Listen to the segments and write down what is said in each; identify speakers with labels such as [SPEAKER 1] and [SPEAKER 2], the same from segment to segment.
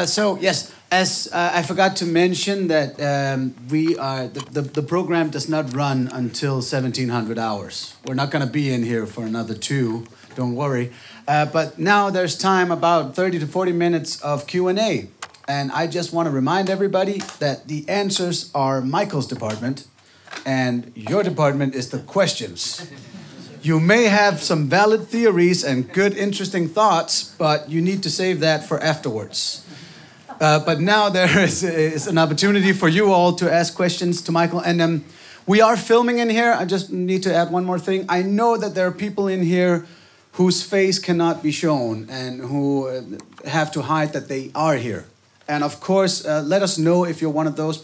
[SPEAKER 1] So yes, as I forgot to mention that the program does not run until 1700 hours. We're not going to be in here for another 2. Don't worry. But now there's time, about 30 to 40 minutes of Q&A. And I just want to remind everybody that the answers are Michael's department, and your department is the questions. You may have some valid theories and good, interesting thoughts, but you need to save that for afterwards. But now there is an opportunity for you all to ask questions to Michael. And we are filming in here. I just need to add one more thing. I know that there are people in here whose face cannot be shown and who have to hide that they are here. And of course, let us know if you're one of those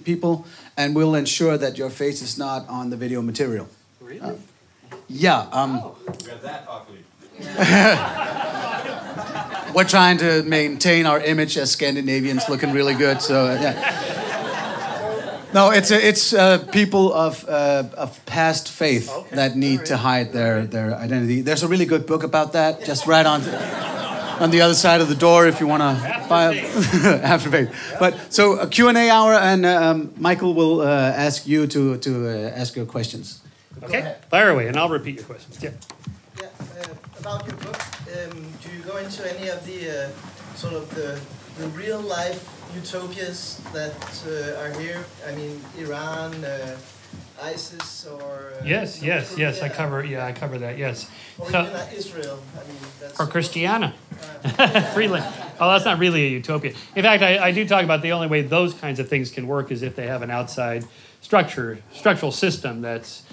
[SPEAKER 1] people, and we'll ensure that your face is not on the video material.
[SPEAKER 2] Really?
[SPEAKER 1] Yeah.
[SPEAKER 3] We're that ugly.
[SPEAKER 1] We're trying to maintain our image as Scandinavians, looking really good. So yeah. No, it's people of past faith that need to hide their identity. There's a really good book about that, just right on the other side of the door if you want to buy it. After faith. But so a Q&A hour, and Michael will ask you to ask your questions.
[SPEAKER 2] Okay, fire away, and I'll repeat your questions. Yeah.
[SPEAKER 4] About your book, do you go into any of the sort of the real life utopias that are here? I mean, Iran, ISIS, or
[SPEAKER 2] yes. I cover that. Yes.
[SPEAKER 4] Or even Israel. I mean, that's
[SPEAKER 2] or Christiana. Freeland. Oh, that's not really a utopia. In fact, I do talk about the only way those kinds of things can work is if they have an outside structural system that's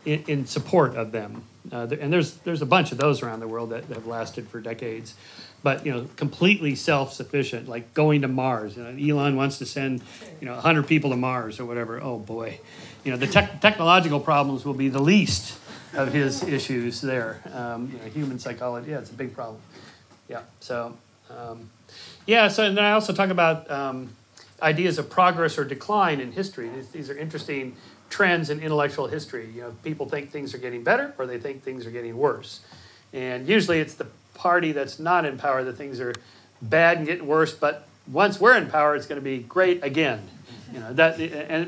[SPEAKER 2] in support of them. And there's a bunch of those around the world that have lasted for decades. But, completely self-sufficient, like going to Mars. Elon wants to send, 100 people to Mars or whatever. Oh, boy. The technological problems will be the least of his issues there. Human psychology, it's a big problem. Yeah, so, so and then I also talk about ideas of progress or decline in history. These are interesting trends in intellectual history. People think things are getting better or they think things are getting worse. And usually it's the party that's not in power that things are bad and getting worse, but once we're in power, it's going to be great again. But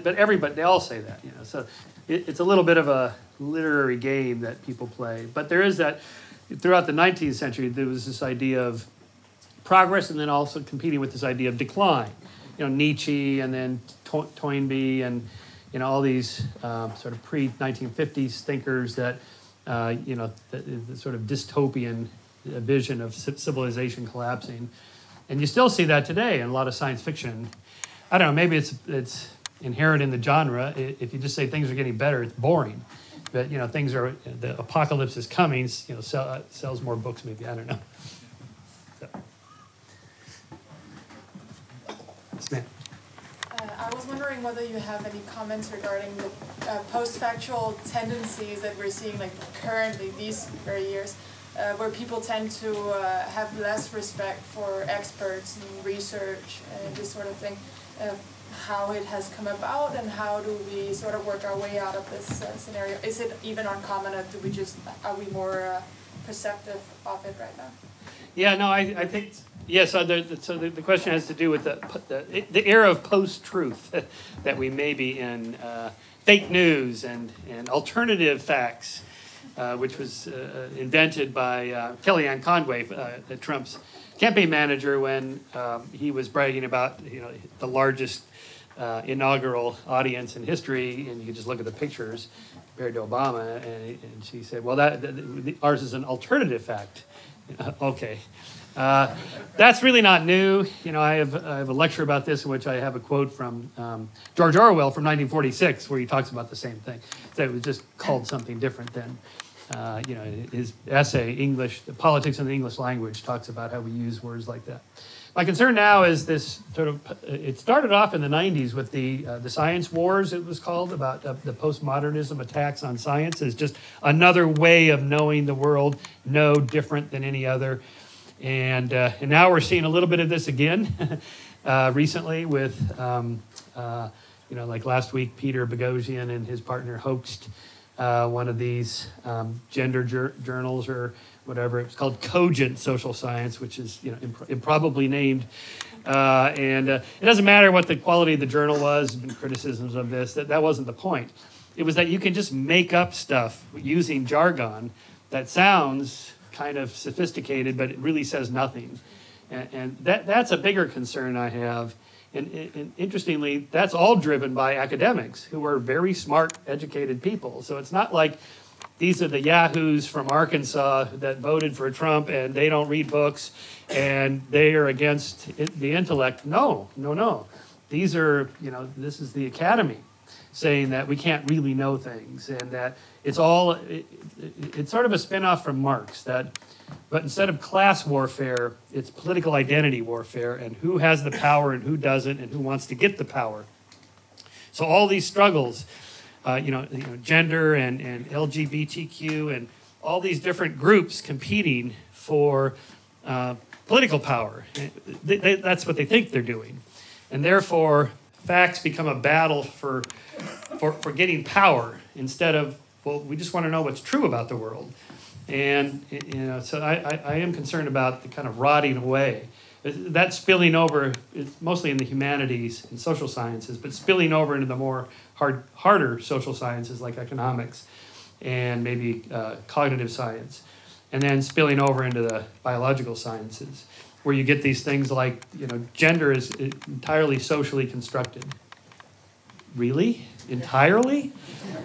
[SPEAKER 2] everybody, they all say that. So it's a little bit of a literary game that people play. But there is that, throughout the 19th century, there was this idea of progress and then also competing with this idea of decline. Nietzsche and then Toynbee and all these sort of pre-1950s thinkers that, the sort of dystopian vision of civilization collapsing. And you still see that today in a lot of science fiction. I don't know, maybe it's inherent in the genre. If you just say things are getting better, it's boring. But, the apocalypse is coming, sells more books maybe, I don't know. So. Yes, ma'am.
[SPEAKER 5] I was wondering whether you have any comments regarding the post-factual tendencies that we're seeing, like currently these very years, where people tend to have less respect for experts and research and this sort of thing. How it has come about and how do we sort of work our way out of this scenario? Is it even uncommon, or are we more perceptive of it right now?
[SPEAKER 2] Yeah, no, I think. Yeah, so the question has to do with the era of post-truth that we may be in, fake news and alternative facts, which was invented by Kellyanne Conway, Trump's campaign manager, when he was bragging about the largest inaugural audience in history, and you could just look at the pictures compared to Obama, and she said, well, ours is an alternative fact. Okay. That's really not new. I have a lecture about this in which I have a quote from George Orwell from 1946 where he talks about the same thing. That it was just called something different then. His essay, The Politics in the English Language, talks about how we use words like that. My concern now is this sort of, it started off in the 90s with the science wars, it was called, about the postmodernism attacks on science as just another way of knowing the world, no different than any other. And now we're seeing a little bit of this again recently with, like last week, Peter Boghossian and his partner hoaxed one of these gender journals or whatever. It was called Cogent Social Science, which is improbably named. And it doesn't matter what the quality of the journal was. There's been criticisms of this. That wasn't the point. It was that you can just make up stuff using jargon that sounds kind of sophisticated, but it really says nothing. And that's a bigger concern I have. And interestingly, that's all driven by academics who are very smart, educated people. So it's not like these are the yahoos from Arkansas that voted for Trump and they don't read books and they are against the intellect. No. These are, this is the academy saying that we can't really know things and that it's sort of a spin-off from Marx, but instead of class warfare, it's political identity warfare and who has the power and who doesn't and who wants to get the power. So all these struggles, gender and LGBTQ and all these different groups competing for political power. That's what they think they're doing. And therefore, facts become a battle for getting power instead of, well, we just want to know what's true about the world. And, so I am concerned about the kind of rotting away. That's spilling over, it's mostly in the humanities and social sciences, but spilling over into the more harder social sciences like economics and maybe cognitive science, and then spilling over into the biological sciences, where you get these things like, gender is entirely socially constructed. Really? Entirely?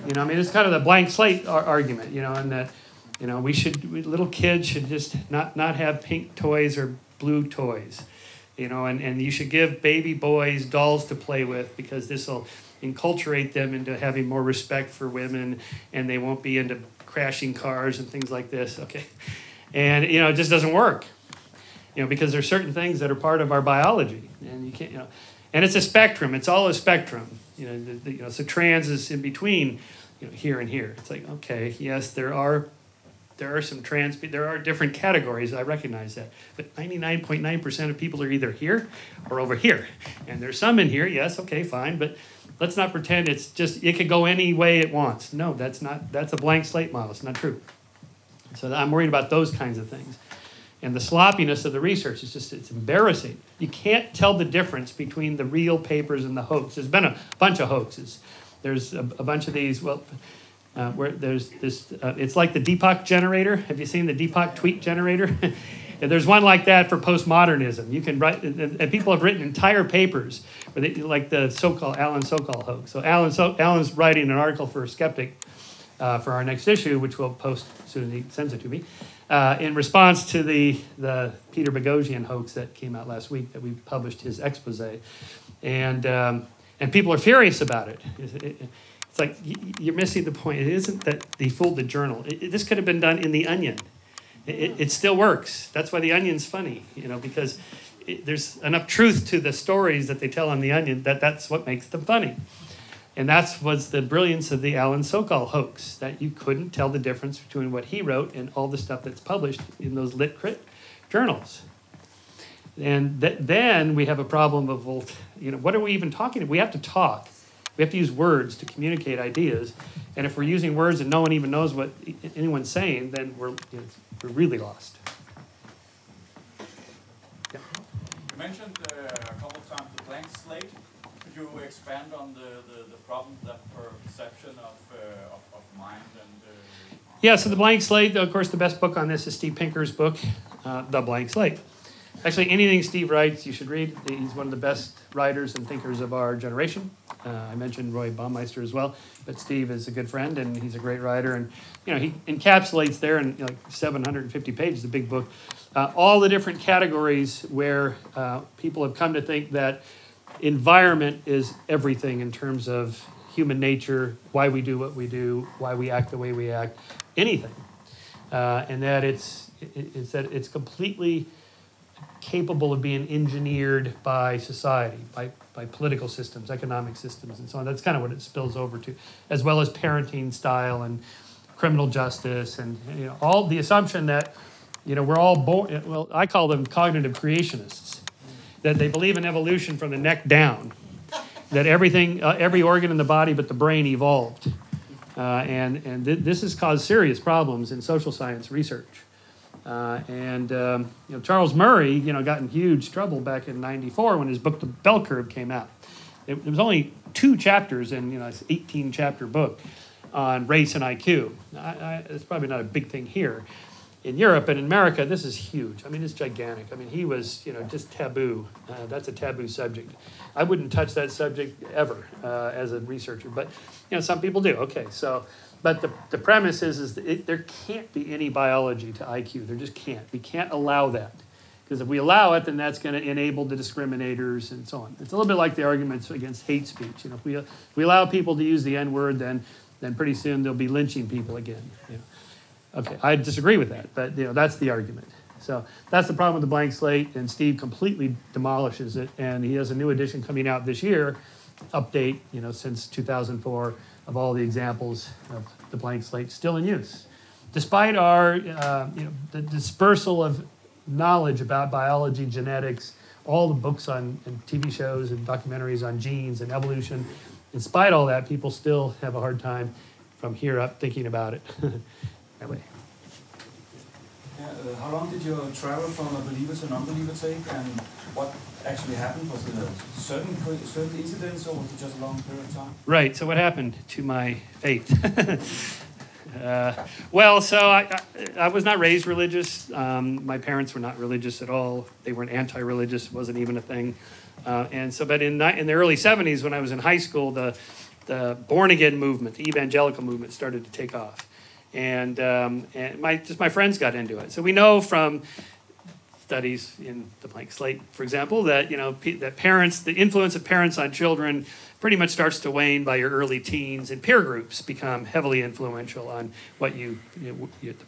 [SPEAKER 2] It's kind of the blank slate argument, and that, little kids should just not have pink toys or blue toys, and you should give baby boys dolls to play with because this will enculturate them into having more respect for women and they won't be into crashing cars and things like this, okay? And, it just doesn't work, because there's certain things that are part of our biology and you can't, and it's a spectrum. It's all a spectrum, so trans is in between, here and here. It's like, okay, yes, there are some trans, there are different categories, I recognize that. But 99.9% of people are either here or over here. And there's some in here, yes, okay, fine, but let's not pretend it could go any way it wants. No, that's a blank slate model, it's not true. So I'm worried about those kinds of things. And the sloppiness of the research it's embarrassing. You can't tell the difference between the real papers and the hoax. There's been a bunch of hoaxes. There's a bunch of these, where there's this, it's like the Deepak generator. Have you seen the Deepak tweet generator? And there's one like that for postmodernism. You can write, and people have written entire papers, like the so-called Alan Sokal hoax. So Alan's writing an article for Skeptic for our next issue, which we'll post as soon as he sends it to me, in response to the Peter Boghossian hoax that came out last week that we published his expose. And people are furious about it. It's like, you're missing the point. It isn't that they fooled the journal. This could have been done in The Onion. It still works. That's why The Onion's funny, because there's enough truth to the stories that they tell on The Onion that's what makes them funny. And that was the brilliance of the Alan Sokal hoax, that you couldn't tell the difference between what he wrote and all the stuff that's published in those lit crit journals. And then we have a problem of, well, what are we even talking about? We have to talk. We have to use words to communicate ideas. And if we're using words and no one even knows what anyone's saying, then we're really lost. Yeah.
[SPEAKER 3] You mentioned a couple of times the blank slate. Could you expand on the problem, that perception of mind and...
[SPEAKER 2] Yeah, so the blank slate, of course, the best book on this is Steve Pinker's book, The Blank Slate. Actually, anything Steve writes, you should read. He's one of the best writers and thinkers of our generation. I mentioned Roy Baumeister as well, but Steve is a good friend and he's a great writer. And he encapsulates there in 750 pages, a big book, all the different categories where people have come to think that environment is everything in terms of human nature, why we do what we do, why we act the way we act, anything, and that it's completely capable of being engineered by society, by political systems, economic systems, and so on. That's kind of what it spills over to, as well as parenting style and criminal justice, and all the assumption that we're all born. Well, I call them cognitive creationists, that they believe in evolution from the neck down, that everything, every organ in the body but the brain evolved, This has caused serious problems in social science research. Charles Murray, got in huge trouble back in '94 when his book, The Bell Curve, came out. It was only 2 chapters in, this 18-chapter book on race and IQ. It's probably not a big thing here in Europe, but in America, this is huge. I mean, it's gigantic. I mean, he was, just taboo. That's a taboo subject. I wouldn't touch that subject ever as a researcher, but, some people do. Okay, so, but the premise is that there can't be any biology to IQ. There just can't. We can't allow that. Because if we allow it, then that's going to enable the discriminators and so on. It's a little bit like the arguments against hate speech. If we allow people to use the N-word, then pretty soon they'll be lynching people again. Okay, I disagree with that, but that's the argument. So that's the problem with the blank slate, and Steve completely demolishes it, and he has a new edition coming out this year, update, since 2004, of all the examples of the blank slate still in use. Despite our, the dispersal of knowledge about biology, genetics, all the books on and TV shows and documentaries on genes and evolution, in spite of all that, people still have a hard time from here up thinking about it. That way.
[SPEAKER 6] How long did you travel from a believer to non-believer take, and what actually happened? Was it a certain incidents, or was it just a long period of time?
[SPEAKER 2] Right, so what happened to my faith? So I was not raised religious. My parents were not religious at all. They weren't anti-religious, wasn't even a thing. But in the early 70s, when I was in high school, the born-again movement, the evangelical movement, started to take off. And my friends got into it. So we know from studies in the blank slate, for example, that that parents, the influence of parents on children pretty much starts to wane by your early teens, and peer groups become heavily influential on what the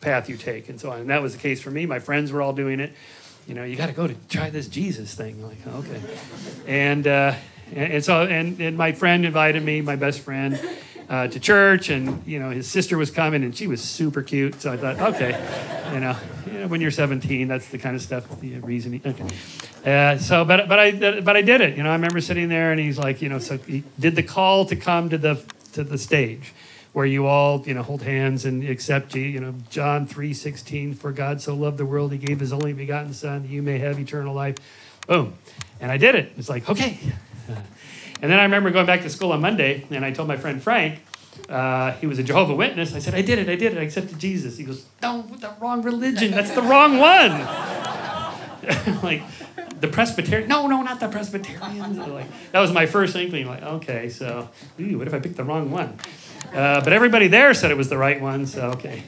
[SPEAKER 2] path you take and so on. And that was the case for me. My friends were all doing it. You got to go to try this Jesus thing. Like, okay. And my friend invited me, my best friend, to church, and his sister was coming, and she was super cute. So I thought, okay, when you're 17, that's the kind of stuff, reasoning. Okay. But I did it. I remember sitting there, and he's like, so he did the call to come to the stage, where you all hold hands and accept John 3:16, for God so loved the world, he gave his only begotten Son, that you may have eternal life. Boom, and I did it. It's like, okay. And then I remember going back to school on Monday, and I told my friend Frank, he was a Jehovah's Witness. I said, I did it, I accepted Jesus. He goes, no, the wrong religion, that's the wrong one. Like, the Presbyterian, no, not the Presbyterians. That was my first inkling, like, okay, so, what if I picked the wrong one? But everybody there said it was the right one, so okay.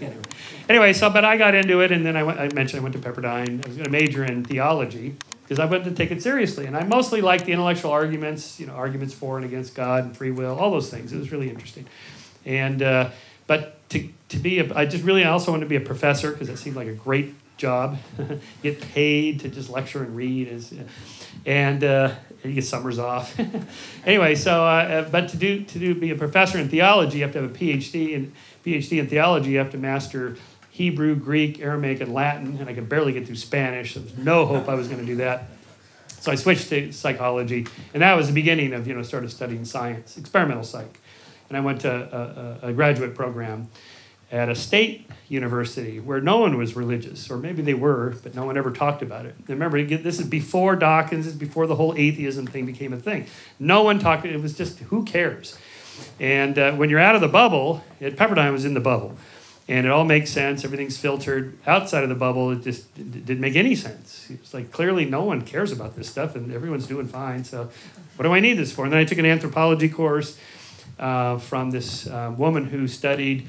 [SPEAKER 2] Anyway, but I got into it, and then I went to Pepperdine. I was going to major in theology, because I wanted to take it seriously. And I mostly liked the intellectual arguments, arguments for and against God and free will, all those things. It was really interesting. And but I also wanted to be a professor, because it seemed like a great job. Get paid to just lecture and read, and you get summers off. Anyway, but to be a professor in theology, you have to have a PhD, and PhD in theology, you have to master Hebrew, Greek, Aramaic, and Latin, and I could barely get through Spanish, so there was no hope I was going to do that. So I switched to psychology, and that was the beginning of, started studying science, experimental psych. And I went to a graduate program at a state university where no one was religious, or maybe they were, but no one ever talked about it. Remember, this is before Dawkins, this is before the whole atheism thing became a thing. No one talked, it was just, who cares? And when you're out of the bubble, Pepperdine was in the bubble. And it all makes sense. Everything's filtered. Outside of the bubble, it just didn't make any sense. It's like, clearly no one cares about this stuff, and everyone's doing fine. So what do I need this for? And then I took an anthropology course from this woman who studied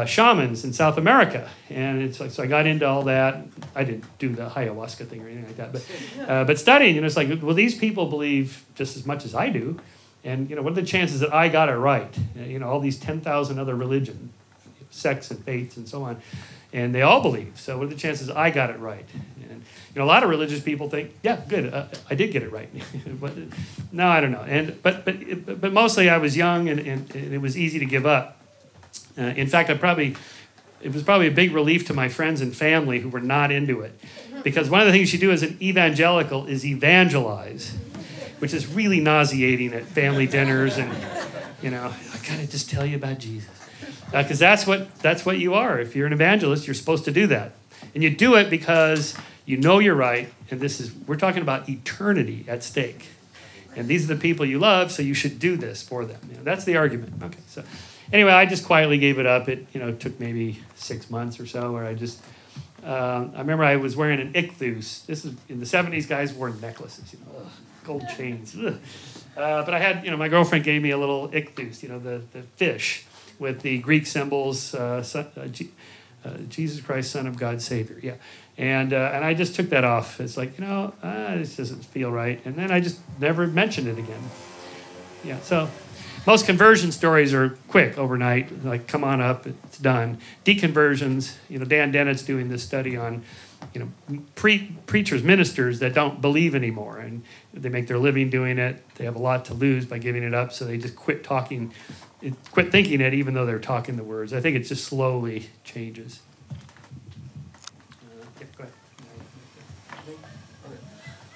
[SPEAKER 2] shamans in South America. And it's like, so I got into all that. I didn't do the ayahuasca thing or anything like that. But studying, it's like, well, these people believe just as much as I do. And, what are the chances that I got it right? All these 10,000 other religions, sects and faiths and so on, and they all believe. So what are the chances I got it right? And a lot of religious people think, yeah, good, I did get it right. But no, I don't know. But mostly I was young, and it was easy to give up. In fact, it was probably a big relief to my friends and family who were not into it, because one of the things you do as an evangelical is evangelize, which is really nauseating at family dinners, and I gotta just tell you about Jesus. Because that's what you are. If you're an evangelist, you're supposed to do that. And you do it because you know you're right, and we're talking about eternity at stake. And these are the people you love, so you should do this for them. That's the argument. Okay, so anyway, I just quietly gave it up. It took maybe 6 months or so, where I remember I was wearing an ichthus. This is in the 70s. Guys wore necklaces, gold chains. But I had, my girlfriend gave me a little ichthus, the fish with the Greek symbols, Jesus Christ, Son of God, Savior. Yeah. And I just took that off. It's like, this doesn't feel right. And then I just never mentioned it again. Yeah, so most conversion stories are quick, overnight. Like, come on up, it's done. Deconversions, Dan Dennett's doing this study on, preachers, ministers that don't believe anymore. And they make their living doing it. They have a lot to lose by giving it up, so they just quit thinking it, even though they're talking the words. I think it just slowly changes. Go ahead.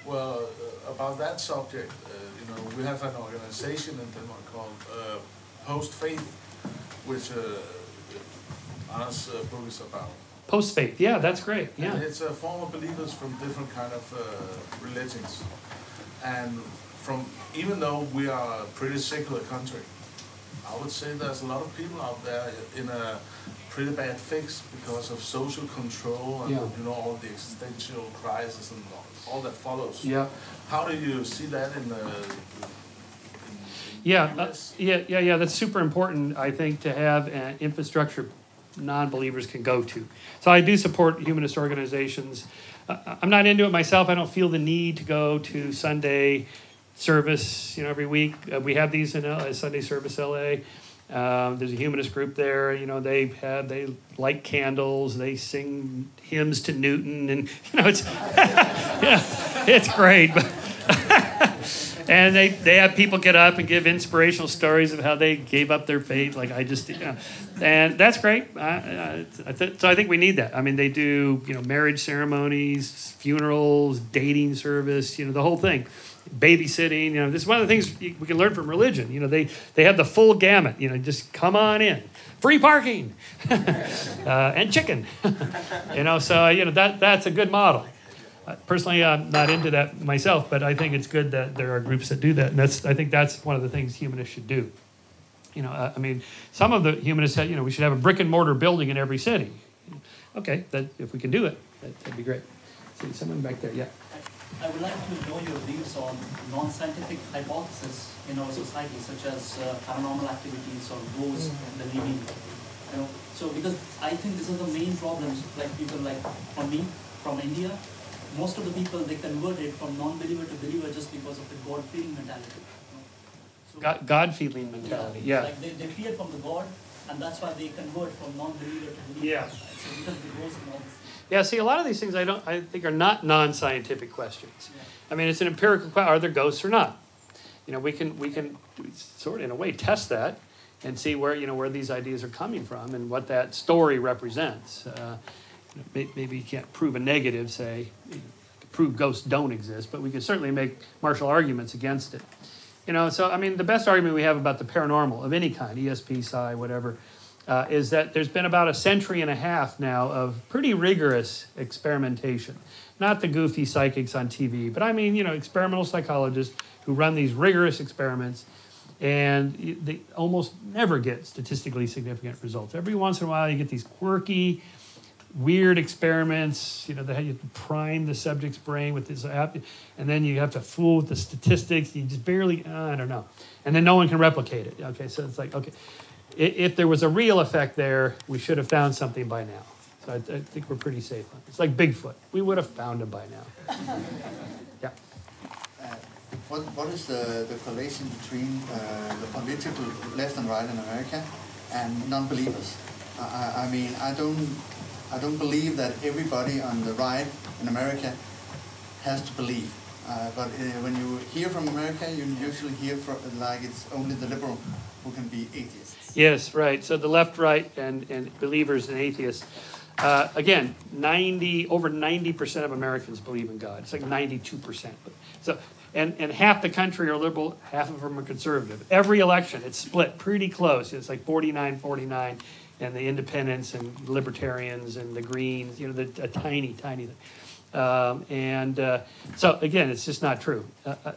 [SPEAKER 7] Well, about that subject, we have an organization in Denmark called Post-Faith, which Anders' book is about.
[SPEAKER 2] Post-faith, yeah, that's great. Yeah,
[SPEAKER 7] and it's former believers from different kind of religions, and even though we are a pretty secular country, I would say there's a lot of people out there in a pretty bad fix because of social control and all the existential crisis and all that follows.
[SPEAKER 2] Yeah.
[SPEAKER 7] How do you see that in the?
[SPEAKER 2] Yeah. That's super important. I think to have an infrastructure non-believers can go to. So I do support humanist organizations. I'm not into it myself. I don't feel the need to go to Sunday service, every week. We have these in Sunday Service LA. There's a humanist group there. They light candles. They sing hymns to Newton, and it's it's great. And they have people get up and give inspirational stories of how they gave up their faith. Like and that's great. So I think we need that. I mean, they do marriage ceremonies, funerals, dating service, the whole thing. Babysitting, this is one of the things we can learn from religion. They have the full gamut. Just come on in, free parking, and chicken. So that's a good model. Personally, I'm not into that myself, but I think it's good that there are groups that do that, and I think that's one of the things humanists should do. Some of the humanists said, we should have a brick and mortar building in every city. Okay, if we can do it, that'd be great. See someone back there, yeah.
[SPEAKER 8] I would like to know your views on non-scientific hypotheses in our society, such as paranormal activities or ghosts believing. So because I think these are the main problems. Like people like from me, from India, most of the people they converted from non-believer to believer just because of the God-feeling mentality. So,
[SPEAKER 2] God-feeling mentality, yeah.
[SPEAKER 8] Like they fear from the God, and that's why they convert from non-believer to believer.
[SPEAKER 2] Yeah.
[SPEAKER 8] So because the ghosts and all this.
[SPEAKER 2] Yeah, see, a lot of these things I think are not non-scientific questions. I mean, it's an empirical question: are there ghosts or not? We can sort of in a way test that and see where these ideas are coming from and what that story represents. Maybe you can't prove a negative, say, prove ghosts don't exist, but we can certainly make martial arguments against it. So the best argument we have about the paranormal of any kind, ESP, psi, whatever. Is that there's been about a century and a half now of pretty rigorous experimentation. Not the goofy psychics on TV, but experimental psychologists who run these rigorous experiments, and they almost never get statistically significant results. Every once in a while you get these quirky, weird experiments, that you prime the subject's brain with this app, and then you have to fool with the statistics. You just barely, I don't know. And then no one can replicate it. Okay, so it's like, okay. If there was a real effect there, we should have found something by now. So I think we're pretty safe on it. It's like Bigfoot. We would have found him by now. Yeah.
[SPEAKER 9] What is the correlation between the political left and right in America and non-believers? I don't believe that everybody on the right in America has to believe. But when you hear from America, you usually hear like it's only the liberal who can be atheists.
[SPEAKER 2] Yes, right. So the left, right, and believers and atheists. Again, over 90% of Americans believe in God. It's like 92%. So, and half the country are liberal, half of them are conservative. Every election, it's split pretty close. It's like 49-49. and the independents and libertarians and the Greens, you know, a tiny thing. So again, it's just not true.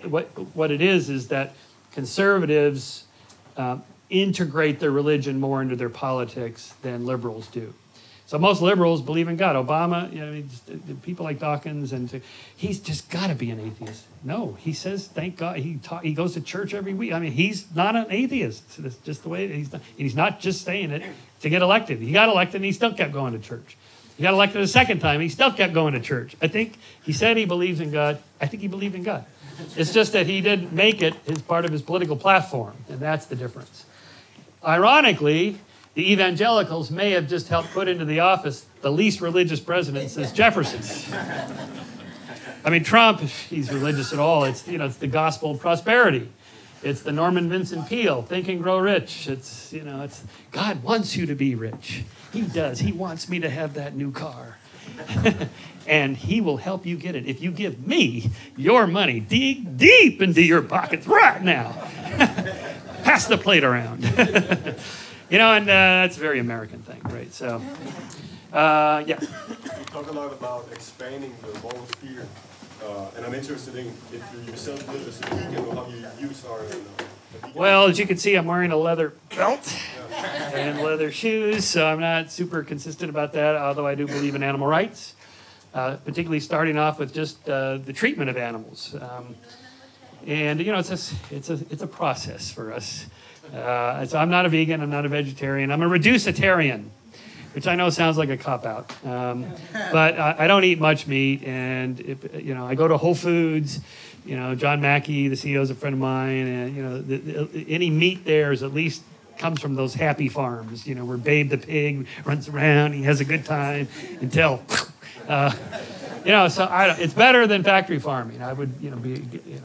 [SPEAKER 2] What it is that conservatives integrate their religion more into their politics than liberals do. So most liberals believe in God. Obama, you know, I mean, people like Dawkins, and he's just got to be an atheist. No, he says, thank God, he goes to church every week. I mean, he's not an atheist. That's just the way he's not just saying it to get elected. He got elected and he still kept going to church. He got elected a second time, he still kept going to church. I think he said he believes in God. I think he believed in God. It's just that he didn't make it as part of his political platform, and that's the difference. Ironically, the evangelicals may have just helped put into the office the least religious president since Jefferson. I mean, Trump, if he's religious at all, it's, you know, it's the gospel of prosperity. It's the Norman Vincent Peale, Think and Grow Rich. It's, you know, it's God wants you to be rich. He does. He wants me to have that new car. And he will help you get it if you give me your money. Dig deep into your pockets right now. Pass the plate around. You know, and that's a very American thing, right? So, yeah.
[SPEAKER 10] You talk a lot about expanding the moral sphere, and I'm interested in if you yourself live as a vegan or how your views are.
[SPEAKER 2] Well, as you can see, I'm wearing a leather belt and leather shoes, so I'm not super consistent about that, although I do believe in animal rights, particularly starting off with just the treatment of animals. And, you know, it's a process for us. So I'm not a vegan, I'm not a vegetarian, I'm a reducitarian, which I know sounds like a cop-out. But I don't eat much meat, and, you know, I go to Whole Foods, you know, John Mackey, the CEO, is a friend of mine, and, you know, any meat there is at least comes from those happy farms, you know, where Babe the pig runs around, he has a good time until, you know, so it's better than factory farming. I would, you know, be, you know,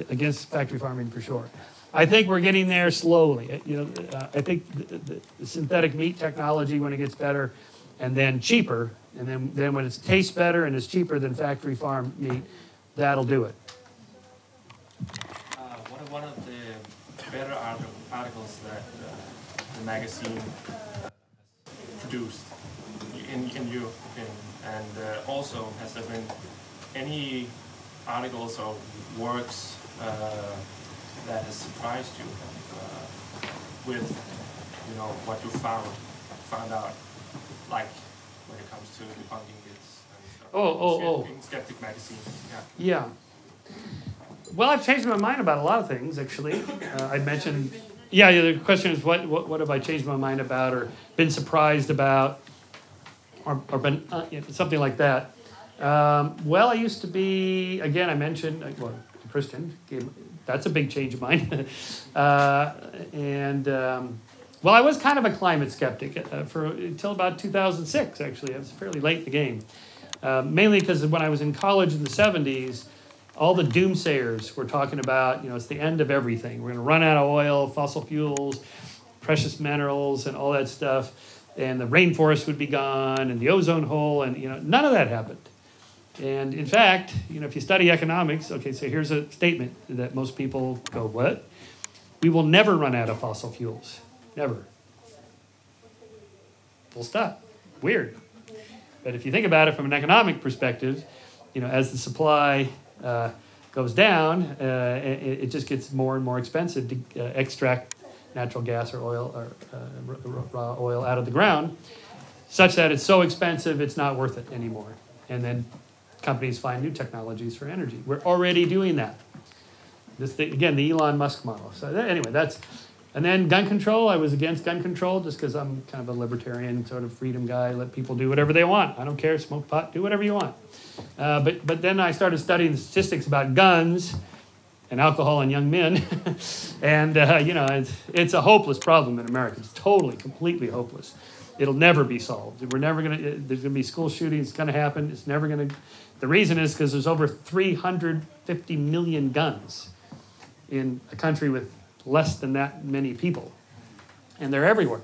[SPEAKER 2] against factory farming for sure. I think we're getting there slowly. You know, I think the synthetic meat technology, when it gets better, and then cheaper, and then when it tastes better and is cheaper than factory farm meat, that'll do it.
[SPEAKER 11] What are one of the better articles that the magazine produced, in your opinion? And also, has there been any articles or works that has surprised you with, you know, what you found out, like when it comes to debunking myths and stuff? Skeptic magazine.
[SPEAKER 2] Yeah. Well, I've changed my mind about a lot of things, actually. I mentioned, yeah, the question is what have I changed my mind about or been surprised about or been something like that. Well, I used to be, again, I mentioned, well, a Christian. That's a big change of mind. Well, I was kind of a climate skeptic until about 2006, actually. I was fairly late in the game. Mainly because when I was in college in the 70s, all the doomsayers were talking about, you know, it's the end of everything. We're going to run out of oil, fossil fuels, precious minerals, and all that stuff. And the rainforest would be gone, and the ozone hole, and, you know, none of that happened. And in fact, you know, if you study economics, okay, so here's a statement that most people go, what? We will never run out of fossil fuels. Never. Full stop. Weird. But if you think about it from an economic perspective, you know, as the supply goes down, it just gets more and more expensive to extract natural gas or oil or raw oil out of the ground, such that it's so expensive it's not worth it anymore. And then companies find new technologies for energy. We're already doing that. Again, the Elon Musk model. So anyway, that's... And then gun control, I was against gun control just because I'm kind of a libertarian sort of freedom guy. Let people do whatever they want. I don't care, smoke pot, do whatever you want. But then I started studying the statistics about guns and alcohol in young men. And, you know, it's a hopeless problem in America. It's totally, completely hopeless. It'll never be solved. We're never going to, there's going to be school shootings, it's going to happen. It's never going to, the reason is because there's over 350 million guns in a country with less than that many people. And they're everywhere.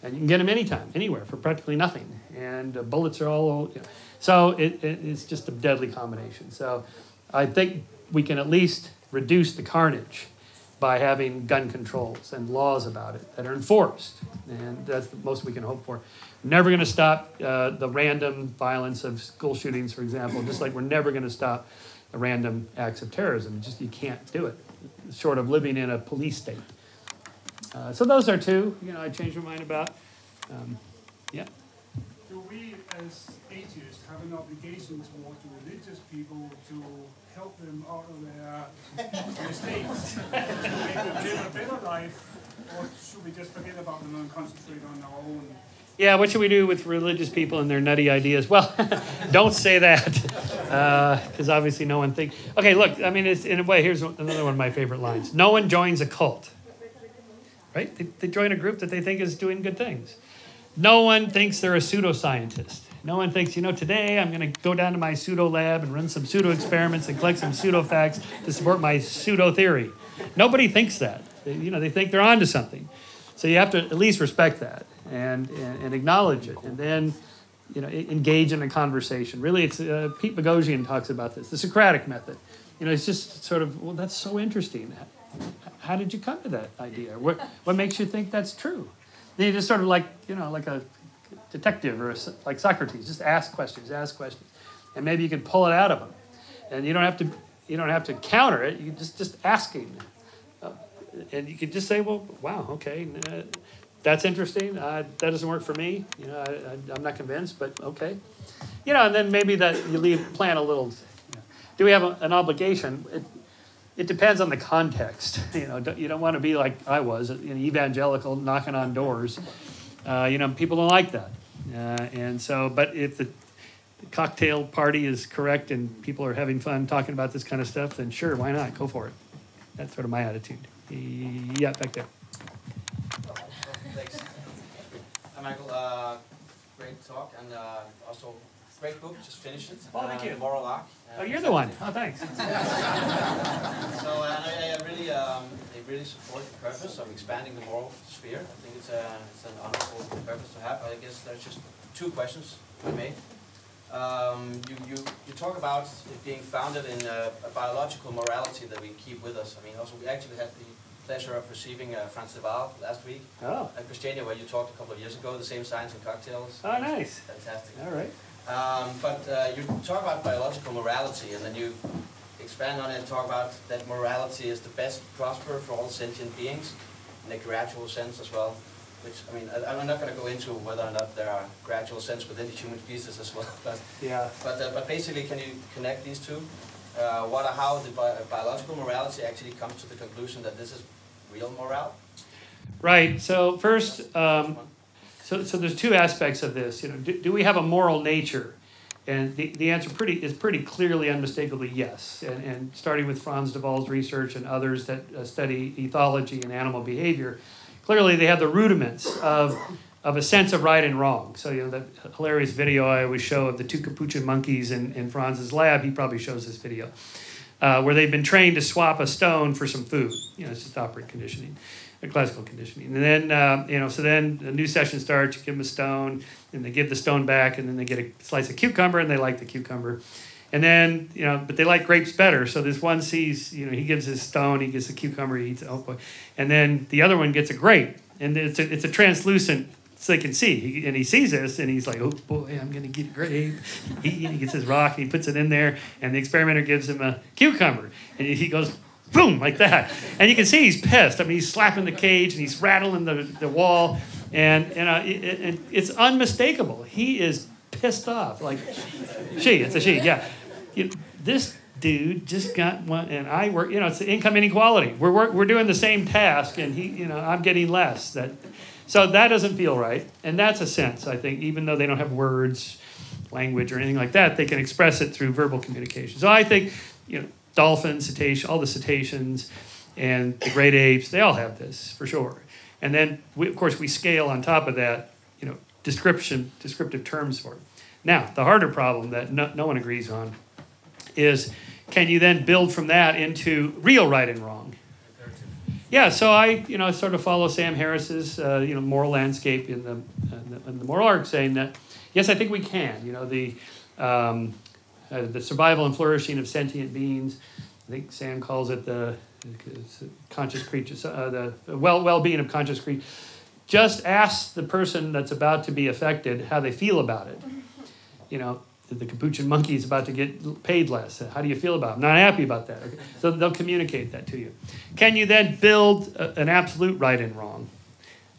[SPEAKER 2] And you can get them anytime, anywhere, for practically nothing. And bullets are all, you know. So it's just a deadly combination. So I think we can at least reduce the carnage by having gun controls and laws about it that are enforced. And that's the most we can hope for. Never going to stop the random violence of school shootings, for example, just like we're never going to stop the random acts of terrorism. Just you can't do it, short of living in a police state. So those are two, I changed my mind about. Yeah.
[SPEAKER 12] Do we as atheists have an obligation towards religious people to help them out of their mistakes, to make them live a better life, or should we just forget about them and concentrate on our own?
[SPEAKER 2] Yeah, what should we do with religious people and their nutty ideas? Well, don't say that, because obviously no one thinks. Okay, look, I mean, it's, in a way, here's another one of my favorite lines. No one joins a cult, right? They join a group that they think is doing good things. No one thinks they're a pseudoscientist. No one thinks, today I'm going to go down to my pseudo lab and run some pseudo experiments and collect some pseudo facts to support my pseudo theory. Nobody thinks that. They think they're onto something. So you have to at least respect that and acknowledge it, and then engage in a conversation. Really, it's Pete Boghossian talks about this, the Socratic method. It's just sort of, well, that's so interesting. How did you come to that idea? What makes you think that's true? Then you just sort of like a detective or like Socrates, just ask questions, and maybe you can pull it out of them. And you don't have to counter it. You just asking, and you could just say, well, wow, okay, that's interesting. That doesn't work for me. I'm not convinced, but okay. And then maybe that you plant a little. Do we have an obligation? It depends on the context. You don't want to be like I was, an evangelical knocking on doors. People don't like that. And so, but if the cocktail party is correct and people are having fun talking about this kind of stuff, then sure, why not? Go for it. That's sort of my attitude. Yeah, back there.
[SPEAKER 13] Thanks. Hi, Michael. Great talk, and also great book. Just finished it.
[SPEAKER 2] Oh, thank you.
[SPEAKER 13] The Moral Arc.
[SPEAKER 2] Oh, you're the one. Oh, thanks.
[SPEAKER 13] So I really support the purpose of expanding the moral sphere. I think it's an honorable purpose to have. I guess there's just two questions for me. You talk about it being founded in a biological morality that we keep with us. I mean, also we actually had the pleasure of receiving Franz de Waal last week at Christiania, where you talked a couple of years ago, the same science and cocktails.
[SPEAKER 2] Oh, nice.
[SPEAKER 13] Fantastic.
[SPEAKER 2] All right.
[SPEAKER 13] But you talk about biological morality, and then you expand on it and talk about that morality is the best prosper for all sentient beings in a gradual sense as well. Which, I mean, I'm not going to go into whether or not there are gradual sense within the human species as well. But
[SPEAKER 2] yeah.
[SPEAKER 13] But basically, can you connect these two? How the biological morality actually comes to the conclusion that this is real morale?
[SPEAKER 2] Right. So first, so there's two aspects of this. Do we have a moral nature? And the answer is pretty clearly, unmistakably yes. And starting with Franz de Waal's research and others that study ethology and animal behavior, clearly they have the rudiments of a sense of right and wrong. So that hilarious video I always show of the two capuchin monkeys in Franz's lab, he probably shows this video, where they've been trained to swap a stone for some food. It's just operant conditioning. Classical conditioning. And then, so then a new session starts, you give them a stone, and they give the stone back, and then they get a slice of cucumber, and they like the cucumber. And then, but they like grapes better. So this one sees, he gives his stone, he gets a cucumber, he eats it, oh boy. And then the other one gets a grape. And it's a translucent, so they can see. And he sees this, and he's like, oh boy, I'm going to get a grape. He gets his rock, and he puts it in there, and the experimenter gives him a cucumber. And he goes, boom, like that. And you can see he's pissed. I mean, he's slapping the cage, and he's rattling the wall. And it's unmistakable. He is pissed off. Like, it's a she, yeah. This dude just got one, and I work, it's the income inequality. We're doing the same task, and I'm getting less. So that doesn't feel right. And that's a sense, I think, even though they don't have words, language, or anything like that, they can express it through verbal communication. So I think, dolphins, cetaceans, all the cetaceans, and the great apes, they all have this, for sure. And then, of course, we scale on top of that, descriptive terms for it. Now, the harder problem that no one agrees on is, can you then build from that into real right and wrong? Yeah, so I, sort of follow Sam Harris's, moral landscape in the Moral Arc, saying that, yes, I think we can. The survival and flourishing of sentient beings. I think Sam calls it the conscious creatures, the well-being of conscious creatures. Just ask the person that's about to be affected how they feel about it. You know, the capuchin monkey is about to get paid less. How do you feel about it? I'm not happy about that. Okay. So they'll communicate that to you. Can you then build an absolute right and wrong?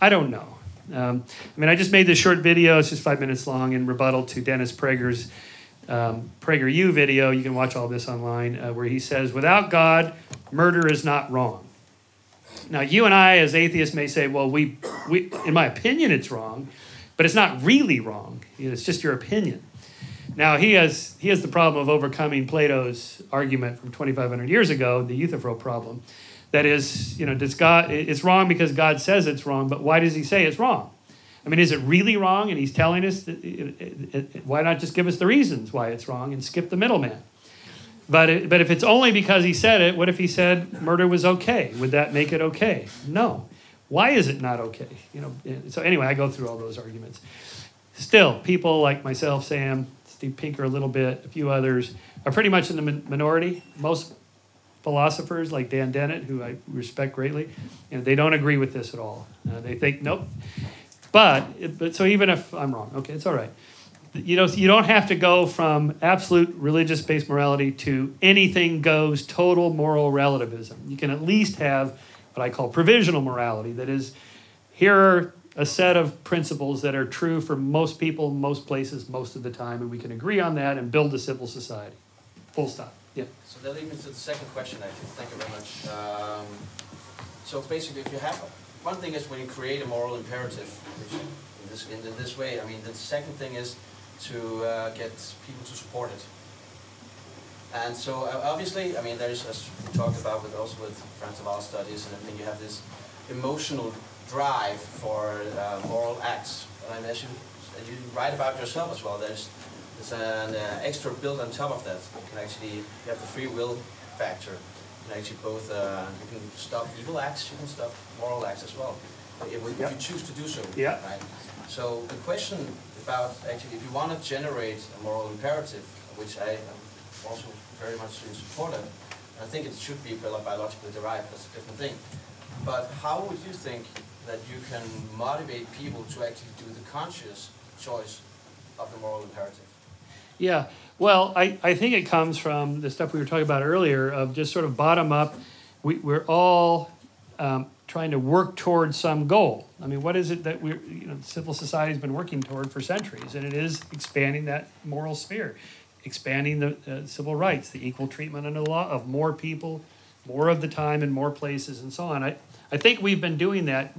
[SPEAKER 2] I don't know. I mean, I just made this short video. It's just 5 minutes long in rebuttal to Dennis Prager's PragerU video. You can watch all this online, where he says, without God, murder is not wrong. Now, you and I as atheists may say, well, we in my opinion, it's wrong, but it's not really wrong. It's just your opinion. Now, he has the problem of overcoming Plato's argument from 2,500 years ago, the Euthyphro problem. That is, you know, it's wrong because God says it's wrong, but why does he say it's wrong? I mean, is it really wrong? And he's telling us, why not just give us the reasons why it's wrong and skip the middleman? But if it's only because he said it, what if he said murder was okay? Would that make it okay? No. Why is it not okay? You know. So anyway, I go through all those arguments. Still, people like myself, Sam, Steve Pinker a little bit, a few others, are pretty much in the minority. Most philosophers like Dan Dennett, who I respect greatly, you know, they don't agree with this at all. They think, nope. But so even if I'm wrong, okay, it's all right. You know, you don't have to go from absolute religious-based morality to anything goes, total moral relativism. You can at least have what I call provisional morality. That is, here are a set of principles that are true for most people, most places, most of the time, and we can agree on that and build a civil society. Full stop. Yeah.
[SPEAKER 13] So that leads me to the second question, actually. Thank you very much. So basically, if you have, one thing is when you create a moral imperative, which in this way, I mean, the second thing is to get people to support it. And so obviously, I mean, there's, as we talked about also with Franz Waal studies, and I think you have this emotional drive for moral acts. And as you write about yourself as well, there's an extra build on top of that. You can actually, you have the free will factor. You can actually both, you can stop evil acts, you can stop moral acts as well, if you choose to do so.
[SPEAKER 2] Yeah.
[SPEAKER 13] Right? So the question about actually, if you want to generate a moral imperative, which I am also very much in support of, I think it should be biologically derived, that's a different thing. But how would you think that you can motivate people to actually do the conscious choice of the moral imperative?
[SPEAKER 2] Yeah, well, I think it comes from the stuff we were talking about earlier of just sort of bottom up. We're all trying to work towards some goal. I mean, what is it that civil society has been working toward for centuries? And it is expanding that moral sphere, expanding the civil rights, the equal treatment under the law of more people, more of the time in more places, and so on. I think we've been doing that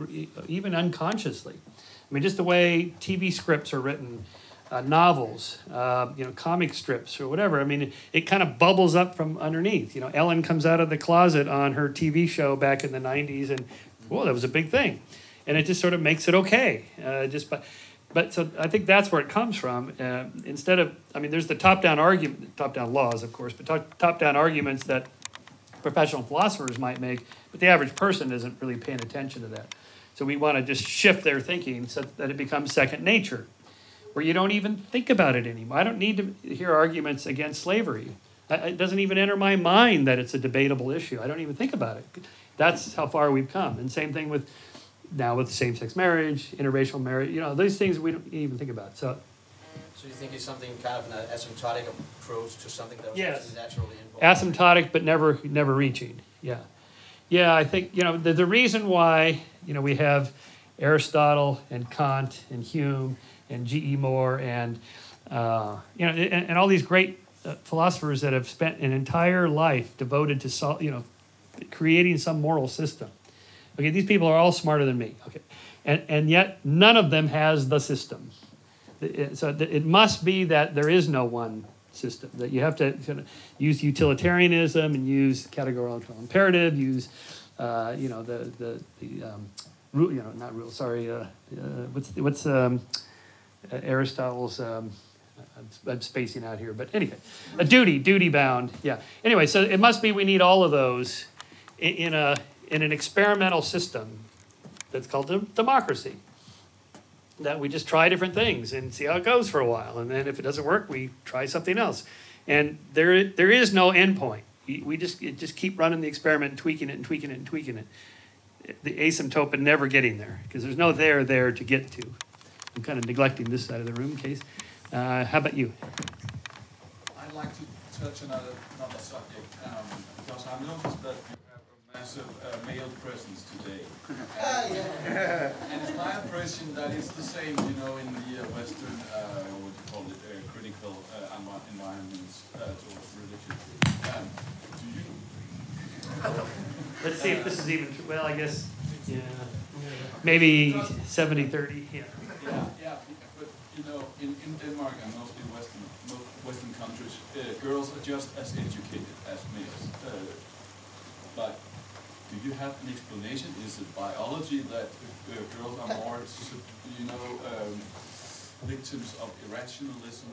[SPEAKER 2] even unconsciously. I mean, just the way TV scripts are written, novels, comic strips or whatever. I mean, it kind of bubbles up from underneath. You know, Ellen comes out of the closet on her TV show back in the 90s, and whoa, that was a big thing. And it just sort of makes it okay. But so I think that's where it comes from. Instead of, I mean, there's the top-down argument, top-down laws, of course, but top-down arguments that professional philosophers might make, but the average person isn't really paying attention to that. So we want to just shift their thinking so that it becomes second nature, where you don't even think about it anymore. I don't need to hear arguments against slavery. It doesn't even enter my mind that it's a debatable issue. I don't even think about it. That's how far we've come. And same thing with same-sex marriage, interracial marriage. You know, these things we don't even think about. So
[SPEAKER 13] you think it's something kind of an asymptotic approach to something that was
[SPEAKER 2] yes,
[SPEAKER 13] naturally involved?
[SPEAKER 2] Asymptotic, but never reaching. Yeah. Yeah, I think, the reason why, we have Aristotle and Kant and Hume and G.E. Moore and, and all these great philosophers that have spent an entire life devoted to, creating some moral system. Okay, these people are all smarter than me. Okay, and yet none of them has the system. So it must be that there is no one system, that you have to kind of use utilitarianism and use categorical imperative, use, what's Aristotle's, I'm spacing out here, but anyway, a duty bound, yeah. Anyway, so it must be we need all of those in an experimental system that's called democracy. That we just try different things and see how it goes for a while. And then if it doesn't work, we try something else. And there is no end point. We just keep running the experiment and tweaking it and tweaking it and tweaking it. The asymptote and never getting there, because there's no there to get to. I'm kind of neglecting this side of the room, Case. How about you?
[SPEAKER 14] I'd like to touch another subject, because I've noticed that you have a massive male presence today. And it's my impression that it's the same, you know, in the Western, what you call it, critical environments towards religion. Do you?
[SPEAKER 2] Let's see if this is even true. Well, I guess, yeah, maybe 70-30. Yeah.
[SPEAKER 14] Yeah, but you know, in Denmark and mostly Western countries, girls are just as educated as males. But do you have an explanation? Is it biology that girls are more, you know, victims of irrationalism?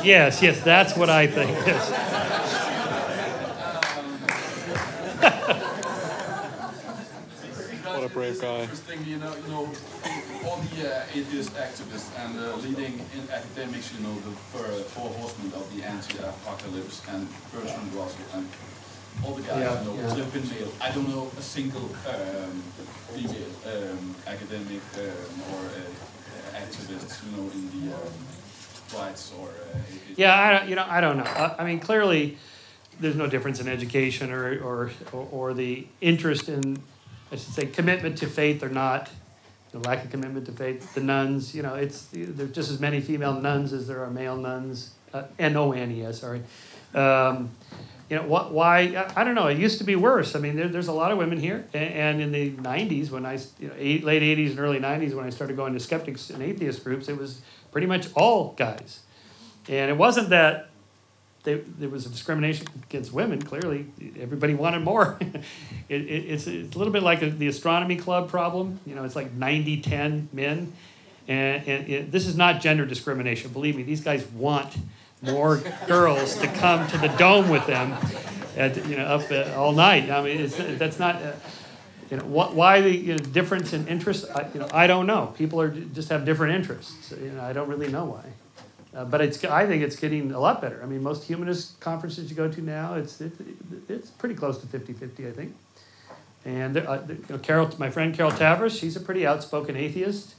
[SPEAKER 2] Yes, that's what I think. Yes.
[SPEAKER 14] What a brave guy. Interesting, you know, all the atheist activists and leading in academics, you know, the four horsemen of the anti-apocalypse and Bertrand Russell and all the guys, you know, flip in male. I don't know a single female academic or activist, you know, in the rights or.
[SPEAKER 2] Yeah, I don't know. I mean, clearly, there's no difference in education or the interest in, I should say, commitment to faith or not. The lack of commitment to faith. The nuns, you know, there's just as many female nuns as there are male nuns. N-O-N-E-S, sorry. You know, why? I don't know. It used to be worse. I mean, there's a lot of women here. And in the 90s, when late 80s and early 90s, when I started going to skeptics and atheist groups, it was pretty much all guys. And it wasn't that there was a discrimination against women. Clearly, everybody wanted more. It's a little bit like the astronomy club problem. You know, it's like 90-10 men. And this is not gender discrimination. Believe me, these guys want more girls to come to the dome with them, up all night. I mean, that's not. Why the difference in interest? I don't know. People just have different interests. I don't really know why. But I think it's getting a lot better. I mean, most humanist conferences you go to now, it's pretty close to 50-50, I think. And my friend Carol Tavris, she's a pretty outspoken atheist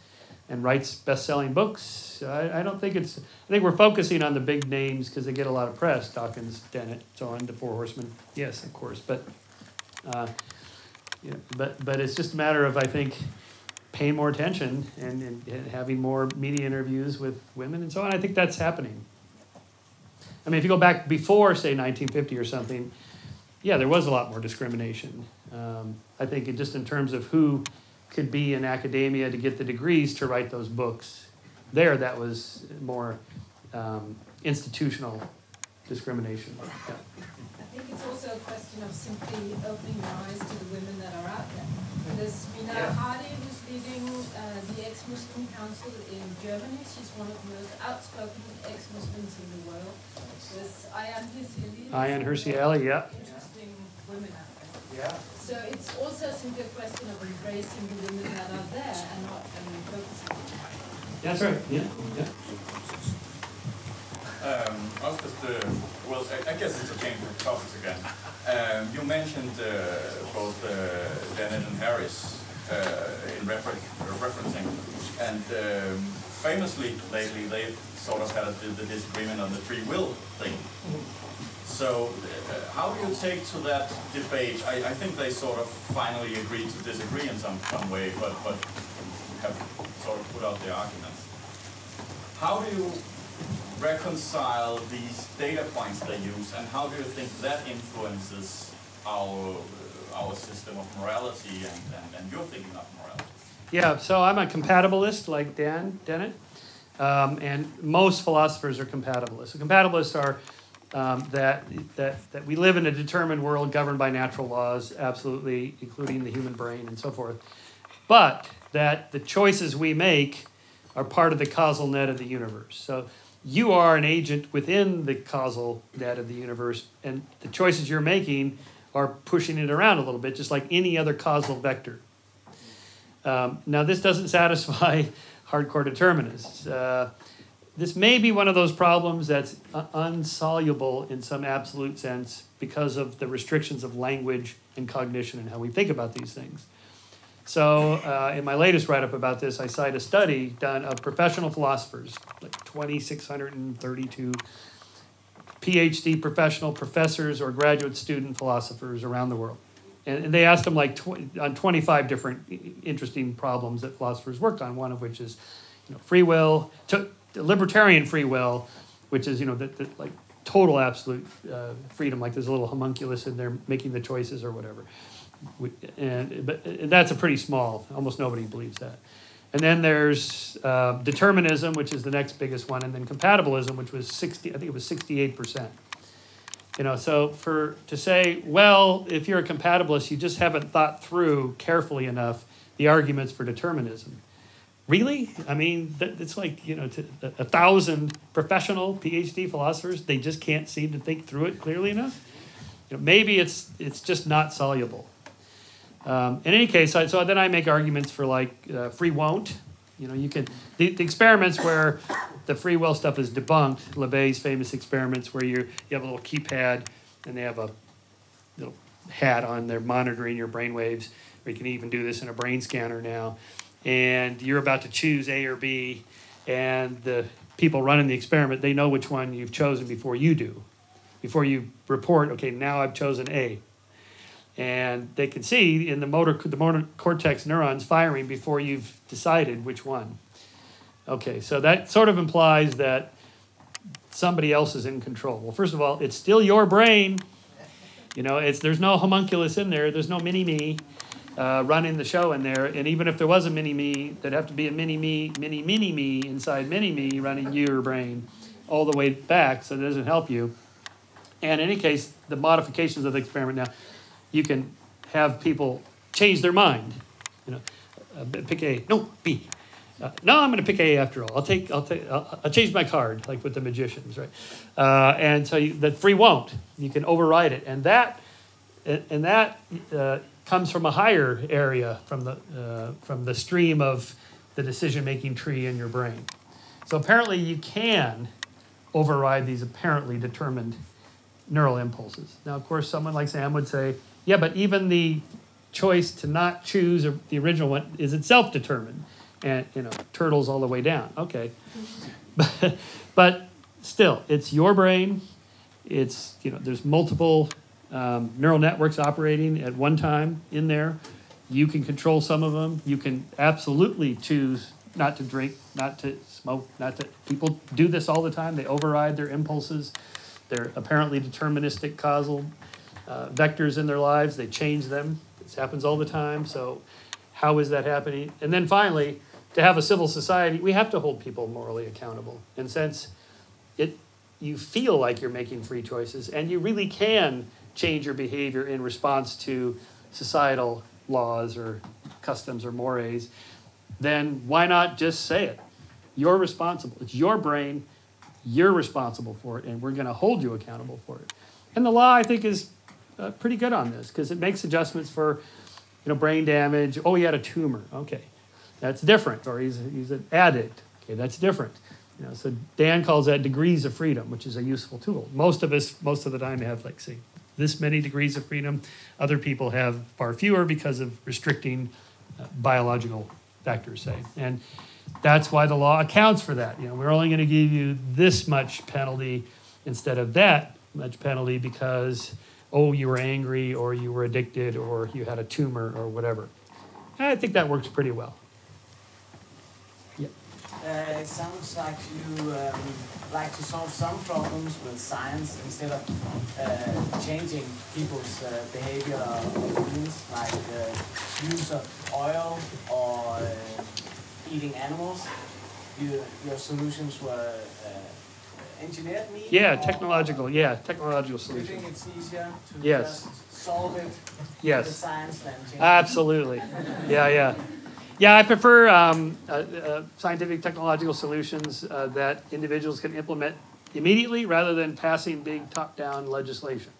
[SPEAKER 2] and writes best-selling books. So I don't think I think we're focusing on the big names because they get a lot of press, Dawkins, Dennett, so on, the Four Horsemen. Yes, of course, but it's just a matter of, I think, paying more attention and having more media interviews with women and so on. I think that's happening. I mean, if you go back before, say, 1950 or something, yeah, there was a lot more discrimination. I think just in terms of who could be in academia to get the degrees to write those books. That was more institutional discrimination. Yeah.
[SPEAKER 15] I think it's also a question of simply opening your eyes to the women that are out there. There's Mina Hardy, who's leading the ex-Muslim Council in Germany. She's one of the most outspoken ex-Muslims in the world. There's Ayan Hirsi Ali,
[SPEAKER 2] yeah.
[SPEAKER 15] Interesting women out there.
[SPEAKER 14] Yeah.
[SPEAKER 15] So it's also simply a question of embracing the women that are there and not focusing on them.
[SPEAKER 2] That's right. Yeah.
[SPEAKER 3] I was just, I guess it's a change of topics again. You mentioned both Dennett and Harris in referencing, and famously lately they sort of had the disagreement on the free will thing. So how do you take to that debate? I think they sort of finally agreed to disagree in some way, but have sort of put out their arguments. How do you reconcile these data points they use, and how do you think that influences our system of morality and your thinking of morality?
[SPEAKER 2] Yeah, so I'm a compatibilist like Dennett, and most philosophers are compatibilists. The compatibilists are that we live in a determined world governed by natural laws, absolutely, including the human brain and so forth, but that the choices we make are part of the causal net of the universe. So you are an agent within the causal net of the universe, and the choices you're making are pushing it around a little bit, just like any other causal vector. Now, this doesn't satisfy hardcore determinists. this may be one of those problems that's unsoluble in some absolute sense because of the restrictions of language and cognition and how we think about these things. So in my latest write-up about this, I cite a study done of professional philosophers, like 2,632 PhD professional professors or graduate student philosophers around the world. And they asked them on 25 different interesting problems that philosophers work on, one of which is free will, libertarian free will, which is like total absolute freedom, like there's a little homunculus in there making the choices or whatever. But that's a pretty small, almost nobody believes that. And then there's determinism, which is the next biggest one, and then compatibilism, which was 68%. So to say, well, if you're a compatibilist, you just haven't thought through carefully enough the arguments for determinism. Really? I mean, it's like, 1,000 professional PhD philosophers, they just can't seem to think through it clearly enough. Maybe it's just not soluble. In any case, so then I make arguments for free won't. You can the experiments where the free will stuff is debunked. Lebes's famous experiments where you have a little keypad and they have a little hat on there monitoring your brain waves. Or you can even do this in a brain scanner now. And you're about to choose A or B, and the people running the experiment, they know which one you've chosen before you do. Before you report, okay, now I've chosen A. And they can see in the motor cortex neurons firing before you've decided which one. Okay, so that sort of implies that somebody else is in control. Well, first of all, it's still your brain. There's no homunculus in there. There's no mini-me running the show in there. And even if there was a mini-me, there'd have to be a mini-me inside mini-me running your brain all the way back, so it doesn't help you. And in any case, the modifications of the experiment now, you can have people change their mind. Pick A. No, B. No, I'm going to pick A after all. I'll change my card, like with the magicians, right? And so the free won't. You can override it, and that comes from a higher area from the stream of the decision-making tree in your brain. So apparently, you can override these apparently determined neural impulses. Now, of course, someone like Sam would say, yeah, but even the choice to not choose the original one is itself determined. And, turtles all the way down. Okay. But still, it's your brain. It's, there's multiple neural networks operating at one time in there. You can control some of them. You can absolutely choose not to drink, not to smoke, people do this all the time. They override their impulses. They're apparently deterministic causal vectors in their lives. They change them. This happens all the time. So how is that happening? And then finally, to have a civil society, we have to hold people morally accountable. And since you feel like you're making free choices and you really can change your behavior in response to societal laws or customs or mores, then why not just say it? You're responsible. It's your brain. You're responsible for it, and we're going to hold you accountable for it. And the law, I think, is pretty good on this because it makes adjustments for, brain damage. Oh, he had a tumor. Okay, that's different. Or he's an addict. Okay, that's different. So Dan calls that degrees of freedom, which is a useful tool. Most of us, most of the time, have say this many degrees of freedom. Other people have far fewer because of restricting biological factors, say. And that's why the law accounts for that. We're only going to give you this much penalty instead of that much penalty because, you were angry or you were addicted or you had a tumor or whatever. I think that works pretty well. Yeah.
[SPEAKER 16] It sounds like you like to solve some problems with science instead of changing people's behavior or opinions, like use of oil or eating animals. Your solutions were engineered meat?
[SPEAKER 2] Yeah, technological solutions.
[SPEAKER 16] Do you think it's easier to just solve it with science than change it?
[SPEAKER 2] Absolutely. Yeah, I prefer scientific technological solutions that individuals can implement immediately rather than passing big top-down legislation.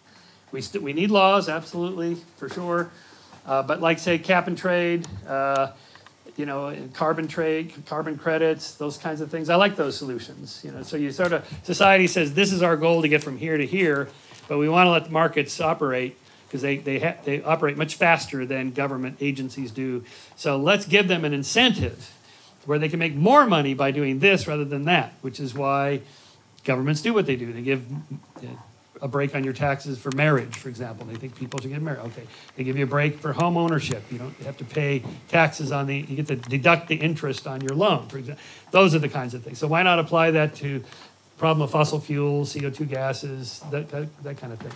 [SPEAKER 2] We need laws, absolutely, for sure. But like, say, cap and trade, you know, carbon trade, carbon credits, those kinds of things. I like those solutions. You know, so you sort of, society says this is our goal to get from here to here, but we want to let the markets operate because they operate much faster than government agencies do. So let's give them an incentive where they can make more money by doing this rather than that, which is why governments do what they do. They give a break on your taxes for marriage, for example. They think people should get married. Okay. They give you a break for home ownership. You don't have to pay taxes on you get to deduct the interest on your loan, for example. Those are the kinds of things. So why not apply that to the problem of fossil fuels, CO2 gases, that kind of thing.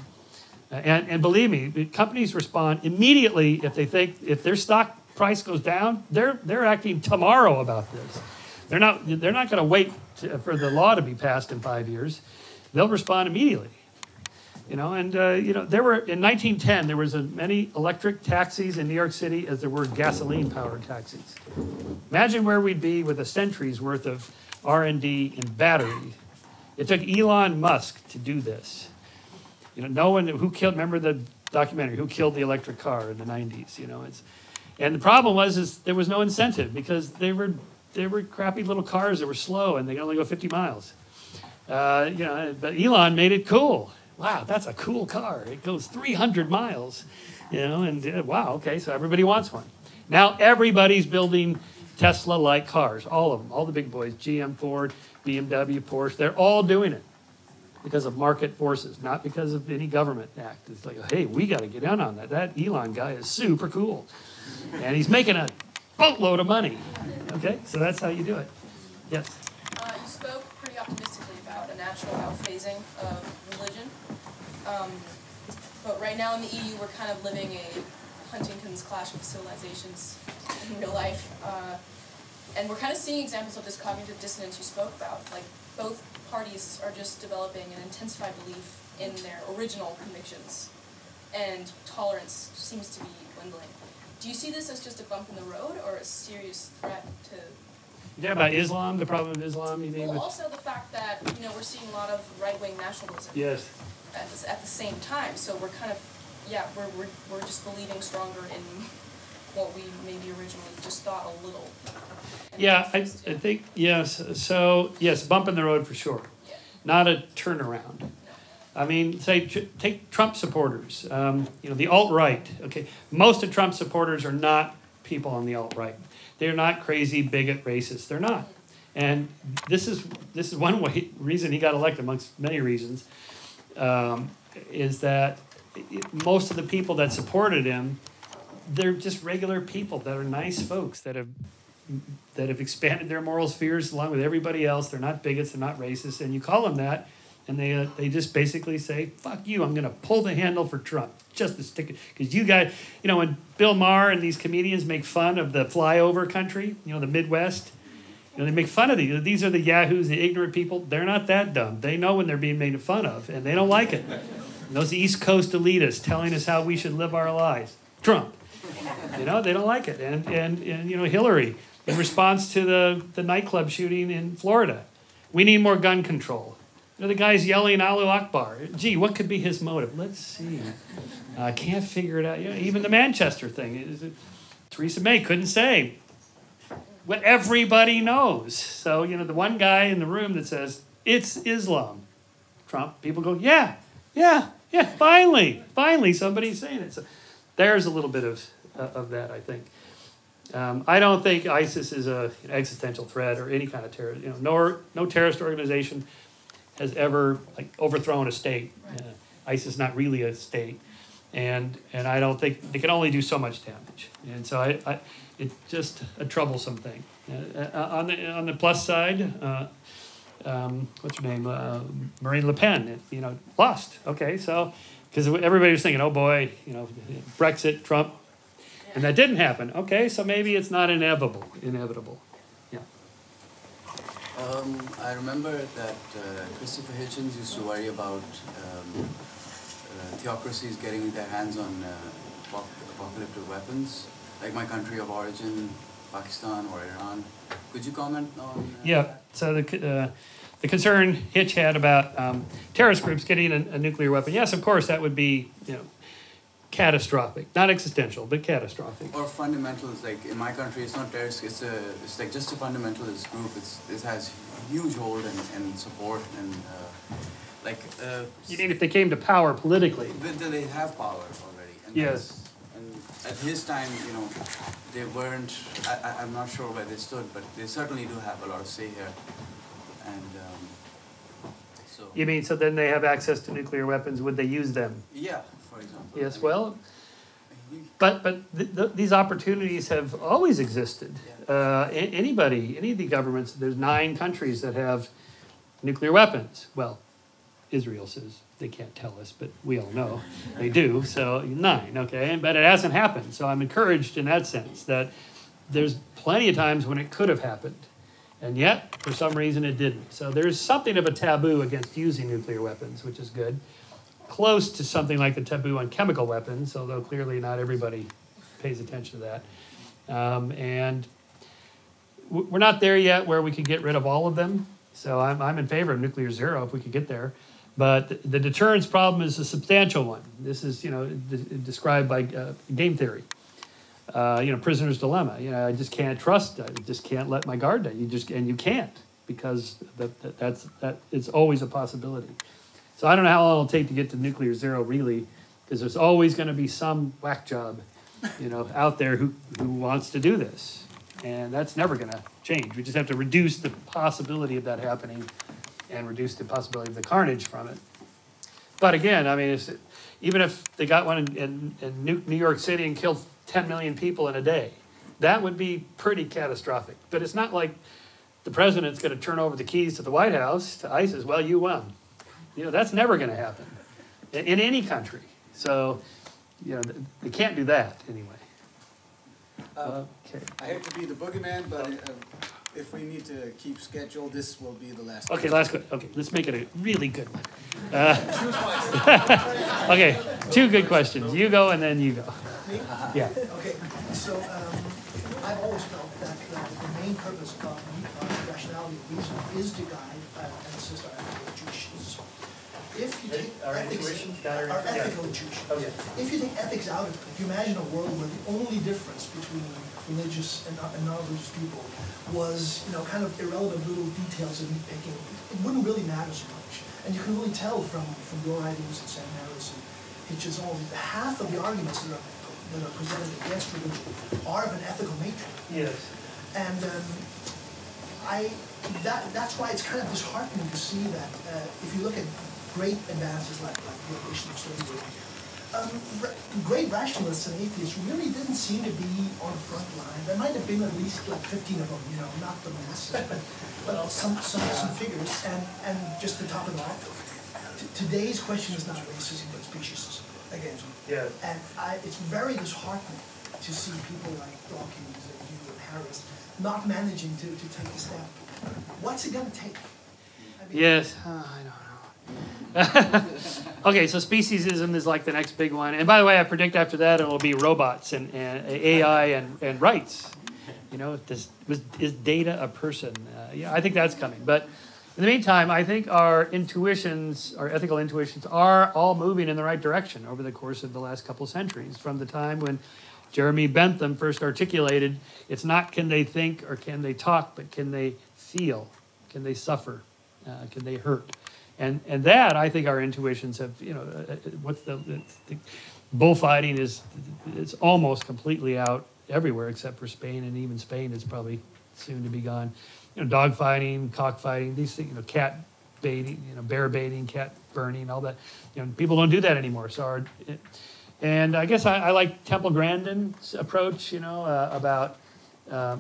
[SPEAKER 2] And believe me, companies respond immediately if their stock price goes down, they're acting tomorrow about this. They're not going to wait for the law to be passed in 5 years. They'll respond immediately. You know, and you know, there were in 1910 there was as many electric taxis in New York City as there were gasoline-powered taxis. Imagine where we'd be with a century's worth of R&D in battery. It took Elon Musk to do this. You know, no one who killed. Remember the documentary Who Killed the Electric Car in the 90s? You know, and the problem was there was no incentive because they were crappy little cars that were slow and they could only go 50 miles. You know, but Elon made it cool. Wow, that's a cool car. It goes 300 miles, you know, and wow, okay, so everybody wants one. Now everybody's building Tesla-like cars, all of them, all the big boys, GM, Ford, BMW, Porsche, they're all doing it because of market forces, not because of any government act. It's like, hey, we got to get in on that. That Elon guy is super cool, and he's making a boatload of money, okay? So that's how you do it. Yes?
[SPEAKER 17] You spoke pretty optimistically about a natural outphasing of religion. But right now in the EU, we're kind of living a Huntington's clash of civilizations in real life. And we're kind of seeing examples of this cognitive dissonance you spoke about. Like, both parties are just developing an intensified belief in their original convictions, and tolerance seems to be dwindling. Do you see this as just a bump in the road or a serious threat to...
[SPEAKER 2] Yeah, about Islam, the problem of Islam, you mean?
[SPEAKER 17] Well, also the fact that, you know, we're seeing a lot of right-wing nationalism.
[SPEAKER 2] Yes.
[SPEAKER 17] At the same time, so we're kind of, yeah, we're just believing stronger in what we maybe originally just thought a little.
[SPEAKER 2] Yeah, I think, yes. So, yes, bump in the road for sure. Yeah. Not a turnaround. No. I mean, say, take Trump supporters, you know, the alt-right. Okay, most of Trump supporters are not people on the alt-right. They're not crazy, bigot, racist. They're not. And this is one reason he got elected, amongst many reasons, is that most of the people that supported him, they're just regular people that are nice folks that have expanded their moral spheres along with everybody else. They're not bigots, they're not racist, and you call them that, and they just basically say, fuck you, I'm going to pull the handle for Trump, just to stick it. Because you guys, you know, when Bill Maher and these comedians make fun of the flyover country, you know, the Midwest, you know, they make fun of these. These are the yahoos, the ignorant people. They're not that dumb. They know when they're being made fun of, and they don't like it. And those East Coast elitists telling us how we should live our lives. Trump. You know, they don't like it. And you know, Hillary, in response to the nightclub shooting in Florida. We need more gun control. You know, the guy's yelling Allahu Akbar. Gee, what could be his motive? Let's see. I can't figure it out. You know, even the Manchester thing. Theresa May couldn't say what everybody knows. So, you know, the one guy in the room that says, it's Islam. Trump, people go, yeah, finally somebody's saying it. So there's a little bit of that, I think. I don't think ISIS is an existential threat or any kind of terror. You know, no terrorist organization has ever overthrown a state. ISIS is not really a state, and I don't think they can only do so much damage. And so it's just a troublesome thing. On the plus side, what's her name? Marine Le Pen. You know, lost. Okay, so because everybody was thinking, oh boy, you know, Brexit, Trump. And that didn't happen. Okay, so maybe it's not inevitable. Yeah.
[SPEAKER 18] I remember that Christopher Hitchens used to worry about theocracies getting their hands on apocalyptic weapons, like my country of origin, Pakistan or Iran. Could you comment on?
[SPEAKER 2] Yeah. So the concern Hitch had about terrorist groups getting a nuclear weapon. Yes, of course, that would be, you know, catastrophic. Not existential, but catastrophic.
[SPEAKER 18] Or fundamentals, like in my country, it's not terrorist, it's like just a fundamentalist group. It has huge hold and support and
[SPEAKER 2] you mean if they came to power politically?
[SPEAKER 18] They have power already. And
[SPEAKER 2] yes.
[SPEAKER 18] And at his time, you know, they weren't, I'm not sure where they stood, but they certainly do have a lot of say here. And so...
[SPEAKER 2] You mean, so then they have access to nuclear weapons, would they use them?
[SPEAKER 18] Yeah, for example.
[SPEAKER 2] Yes, well, but these opportunities have always existed. Any of the governments, there's 9 countries that have nuclear weapons. Well, Israel says they can't tell us, but we all know they do. So 9, okay? But it hasn't happened. So I'm encouraged in that sense that there's plenty of times when it could have happened. And yet, for some reason, it didn't. So there's something of a taboo against using nuclear weapons, which is good. Close to something like the taboo on chemical weapons, although clearly not everybody pays attention to that. And we're not there yet where we could get rid of all of them. So I'm in favor of nuclear zero if we could get there. But the deterrence problem is a substantial one. This is, you know, described by game theory. You know, prisoner's dilemma. You know, I just can't trust. I just can't let my guard down. You can't, because it's always a possibility. So I don't know how long it'll take to get to nuclear zero, really, because there's always going to be some whack job, you know, out there who wants to do this, and that's never going to change. We just have to reduce the possibility of that happening, and reduce the possibility of the carnage from it. But again, I mean, even if they got one in New York City and killed 10 million people in a day, that would be pretty catastrophic. But it's not like the president's going to turn over the keys to the White House to ISIS. Well, you won. You know, that's never going to happen in any country. So, you know, they can't do that anyway. Okay.
[SPEAKER 19] I hate to be the boogeyman, but if we need to keep schedule, this will be the last.
[SPEAKER 2] Okay, last question. Okay, let's make it a really good one. Okay, 2 good questions. You go and then you go.
[SPEAKER 4] Me?
[SPEAKER 2] Yeah.
[SPEAKER 4] Okay, so I've always felt that the main purpose of rationality of reason is to guide and assist our ethical intuitions. If you take our ethical intuitions, if you take ethics out of it, if you imagine a world where the only difference between religious and non-religious people was, you know, kind of irrelevant little details of nitpicking, it wouldn't really matter so much. And you can really tell from your writings and Sam Harris and Hitchens, all half of the arguments that are presented against religion are of an ethical nature.
[SPEAKER 2] Yes.
[SPEAKER 4] And that's why it's kind of disheartening to see that if you look at great advances like the innovation of slavery, great rationalists and atheists really didn't seem to be on the front line. There might have been at least like 15 of them, you know, not the masses, but some figures. And just to top it off, today's question is not racism, but speciesism. Again,
[SPEAKER 2] yeah.
[SPEAKER 4] And it's very disheartening to see people like Dawkins and you and Harris not managing to take the step. What's it going to take? I mean,
[SPEAKER 2] yes, I don't know. Okay, so speciesism is like the next big one. And by the way, I predict after that it'll be robots and AI and rights. You know, is data a person? Yeah, I think that's coming. But in the meantime, I think our intuitions, our ethical intuitions, are all moving in the right direction over the course of the last couple of centuries. From the time when Jeremy Bentham first articulated, it's not can they think or can they talk, but can they feel? Can they suffer? Can they hurt? And that, I think our intuitions have, you know, the bullfighting is almost completely out everywhere except for Spain, and even Spain is probably soon to be gone. You know, dog fighting, cockfighting, these things, you know, cat baiting, you know, bear baiting, cat burning, all that. You know, people don't do that anymore. So and I guess I like Temple Grandin's approach, you know, about at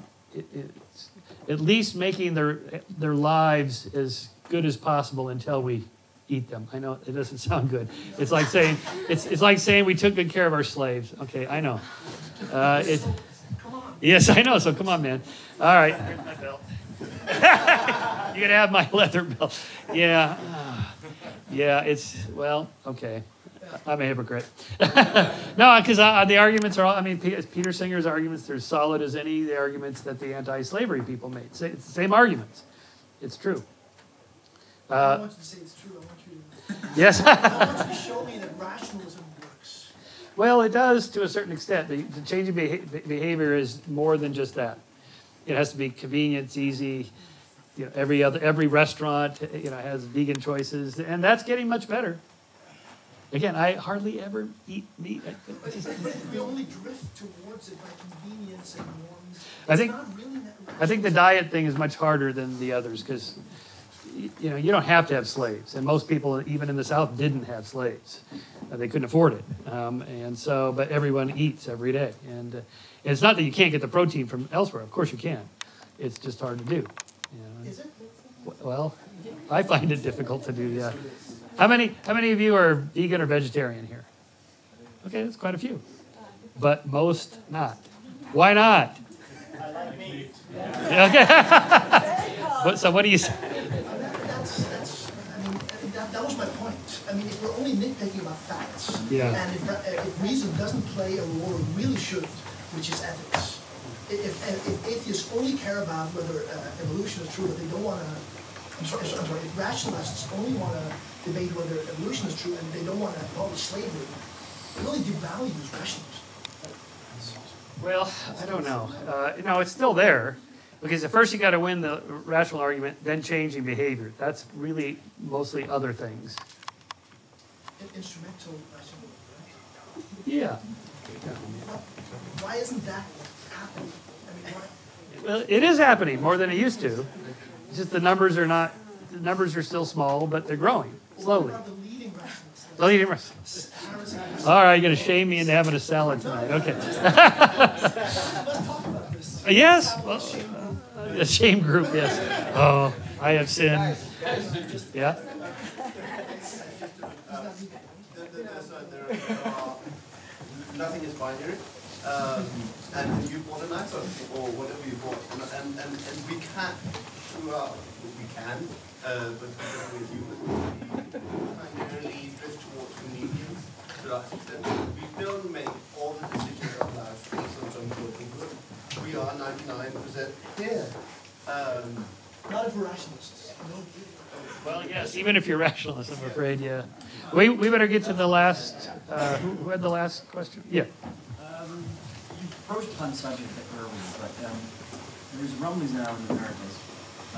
[SPEAKER 2] least making their lives as good as possible until we eat them. I know it doesn't sound good. It's like saying it's like saying we took good care of our slaves. Okay, I know. Yes, I know. So come on, man. All right, here's my belt. You can have my leather belt. Yeah, yeah. It's well, okay. I'm a hypocrite. No, because the arguments are all, I mean, Peter Singer's arguments, they're solid as any of the arguments that the anti-slavery people made. It's the same arguments. It's true.
[SPEAKER 4] I don't want you to say it's true. I want you to...
[SPEAKER 2] Yes.
[SPEAKER 4] I want you to show me that rationalism works.
[SPEAKER 2] Well, it does to a certain extent. The change in behavior is more than just that. It has to be convenient, it's easy. You know, every restaurant, you know, has vegan choices, and that's getting much better. Again, I hardly ever eat meat.
[SPEAKER 20] But if we only drift towards it by convenience and norms,
[SPEAKER 2] I think the diet thing is much harder than the others because you know you don't have to have slaves, and most people, even in the South, didn't have slaves. They couldn't afford it, and so but everyone eats every day, and it's not that you can't get the protein from elsewhere. Of course you can. It's just hard to do. You know? Is it? Well, I find it difficult to do. Yeah. How many of you are vegan or vegetarian here? Okay, that's quite a few, but most not. Why not?
[SPEAKER 20] I like meat.
[SPEAKER 2] Okay. So what do you say?
[SPEAKER 20] That was my point. I mean, if we're only nitpicking about facts,
[SPEAKER 2] yeah.
[SPEAKER 20] And if reason doesn't play a role it really should, which is ethics. If atheists only care about whether evolution is true, but they don't want to, I'm sorry, if rationalists only want to debate whether evolution is true and they don't want to abolish slavery, it really devalues rationalism.
[SPEAKER 2] Well, I don't know. No, it's still there. Because at first you got to win the rational argument, then changing behavior. That's really mostly other things.
[SPEAKER 20] Instrumental rational, right?
[SPEAKER 2] Yeah.
[SPEAKER 20] Why isn't that happening? I mean, why?
[SPEAKER 2] Well, it is happening more than it used to. It's just the numbers are still small, but they're growing slowly.
[SPEAKER 20] What about the leading rationalists?
[SPEAKER 2] The leading rationalists. All right, you're going to shame me into having a salad tonight. Okay.
[SPEAKER 20] Let's talk about this.
[SPEAKER 2] Yes. Well, a shame group, yes. Oh, I have sinned. Yeah.
[SPEAKER 21] Nothing is binary. And you want a nice or whatever you want. And we can, but because we're human, we primarily drift towards convenience to that extent. We don't make all the decisions of our lives based on some sort of good. We are 99% here.
[SPEAKER 20] Not if we're rationalists.
[SPEAKER 2] Well, yes, even if you're rationalist, I'm afraid, yeah. We better get to the last, who had the last question? Yeah.
[SPEAKER 22] You approached upon the subject earlier, but there's rumblings now in the Americas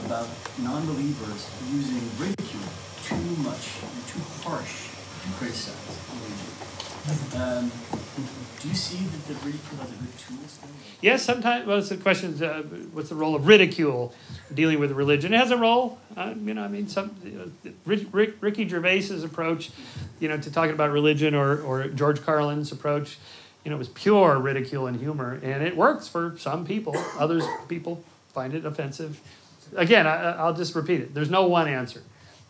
[SPEAKER 22] about non-believers using ridicule too much and too harsh to criticize religion. Do you see that the ridicule as a good tool still?
[SPEAKER 2] Yes, sometimes. Well, the question is, what's the role of ridicule dealing with religion? It has a role. Ricky Gervais's approach, to talking about religion, or George Carlin's approach, was pure ridicule and humor, and it works for some people. Other people find it offensive. Again, I'll just repeat it. There's no one answer.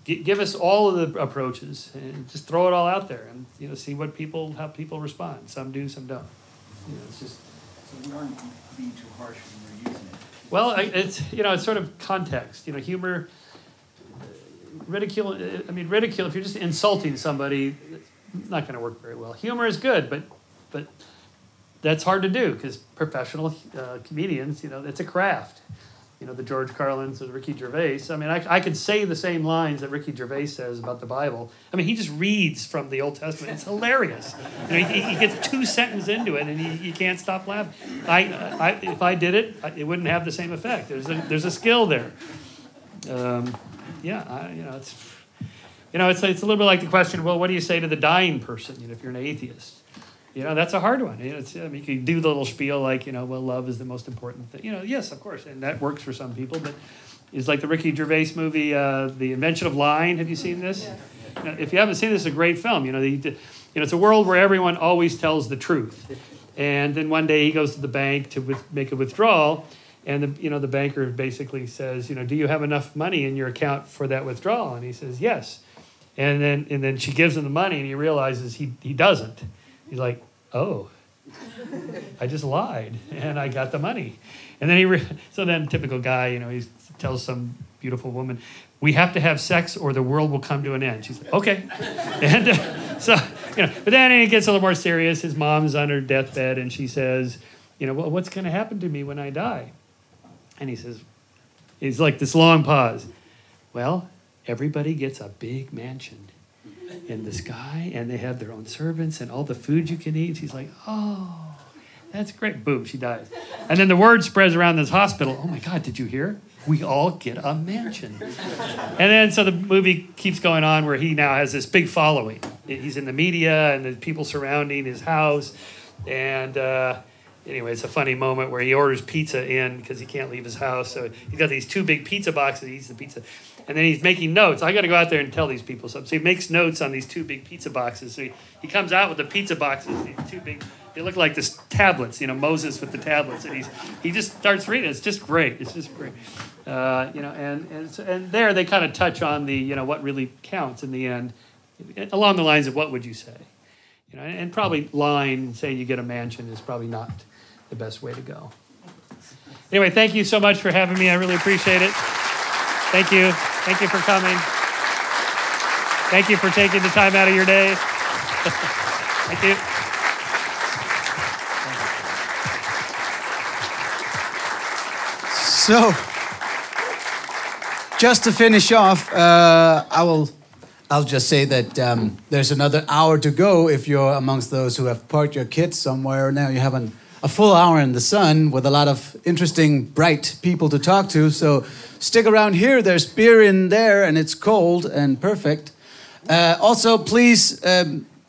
[SPEAKER 2] Give us all of the approaches and just throw it all out there, and see how people respond. Some do, some don't. It's just.
[SPEAKER 22] So we aren't being too harsh when we're using it.
[SPEAKER 2] Well, it's sort of context. Humor, ridicule. Ridicule. If you're just insulting somebody, it's not going to work very well. Humor is good, but that's hard to do because professional comedians, it's a craft. The George Carlins or Ricky Gervais. I could say the same lines that Ricky Gervais says about the Bible. He just reads from the Old Testament. It's hilarious. He gets 2 sentences into it, and you can't stop laughing. If I did it, it wouldn't have the same effect. There's a skill there. It's a little bit like the question. Well, what do you say to the dying person? If you're an atheist. That's a hard one. You can do the little spiel like, love is the most important thing. Yes, of course, and that works for some people. But it's like the Ricky Gervais movie, The Invention of Lying. Have you seen this? Yeah. If you haven't seen this, it's a great film. It's a world where everyone always tells the truth. And then one day he goes to the bank to make a withdrawal, and the banker basically says, do you have enough money in your account for that withdrawal? And he says, yes. And then she gives him the money, and he realizes he doesn't. He's like, oh, I just lied, and I got the money. And then so then typical guy, he tells some beautiful woman, we have to have sex or the world will come to an end. She's like, okay. And but then it gets a little more serious. His mom's on her deathbed, and she says, well, what's going to happen to me when I die? And he says, it's like this long pause. Well, everybody gets a big mansion. in the sky, and they have their own servants and all the food you can eat. She's like, oh, that's great. Boom, she dies. And then the word spreads around this hospital. Oh my God, did you hear? We all get a mansion. And then so the movie keeps going on where he now has this big following. He's in the media and the people surrounding his house. And anyway, it's a funny moment where he orders pizza in because he can't leave his house. So he's got these 2 big pizza boxes. He eats the pizza. And then he's making notes. I got to go out there and tell these people something. So he makes notes on these 2 big pizza boxes. So he comes out with the pizza boxes, these 2 big, they look like this tablets, Moses with the tablets. And he just starts reading. It's just great. It's just great. And there they kind of touch on the, what really counts in the end, along the lines of what would you say? And probably lying, saying you get a mansion is probably not the best way to go. Anyway, thank you so much for having me. I really appreciate it. Thank you. Thank you for coming. Thank you for taking the time out of your day. Thank you.
[SPEAKER 19] So, just to finish off, I'll just say that there's another hour to go if you're amongst those who have parked your kids somewhere. Now you have a full hour in the sun with a lot of interesting, bright people to talk to. So stick around here. There's beer in there, and it's cold and perfect. Also, please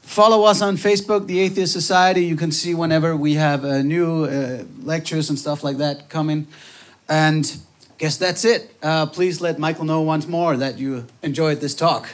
[SPEAKER 19] follow us on Facebook, the Atheist Society. You can see whenever we have new lectures and stuff like that coming. And I guess that's it. Please let Michael know once more that you enjoyed this talk.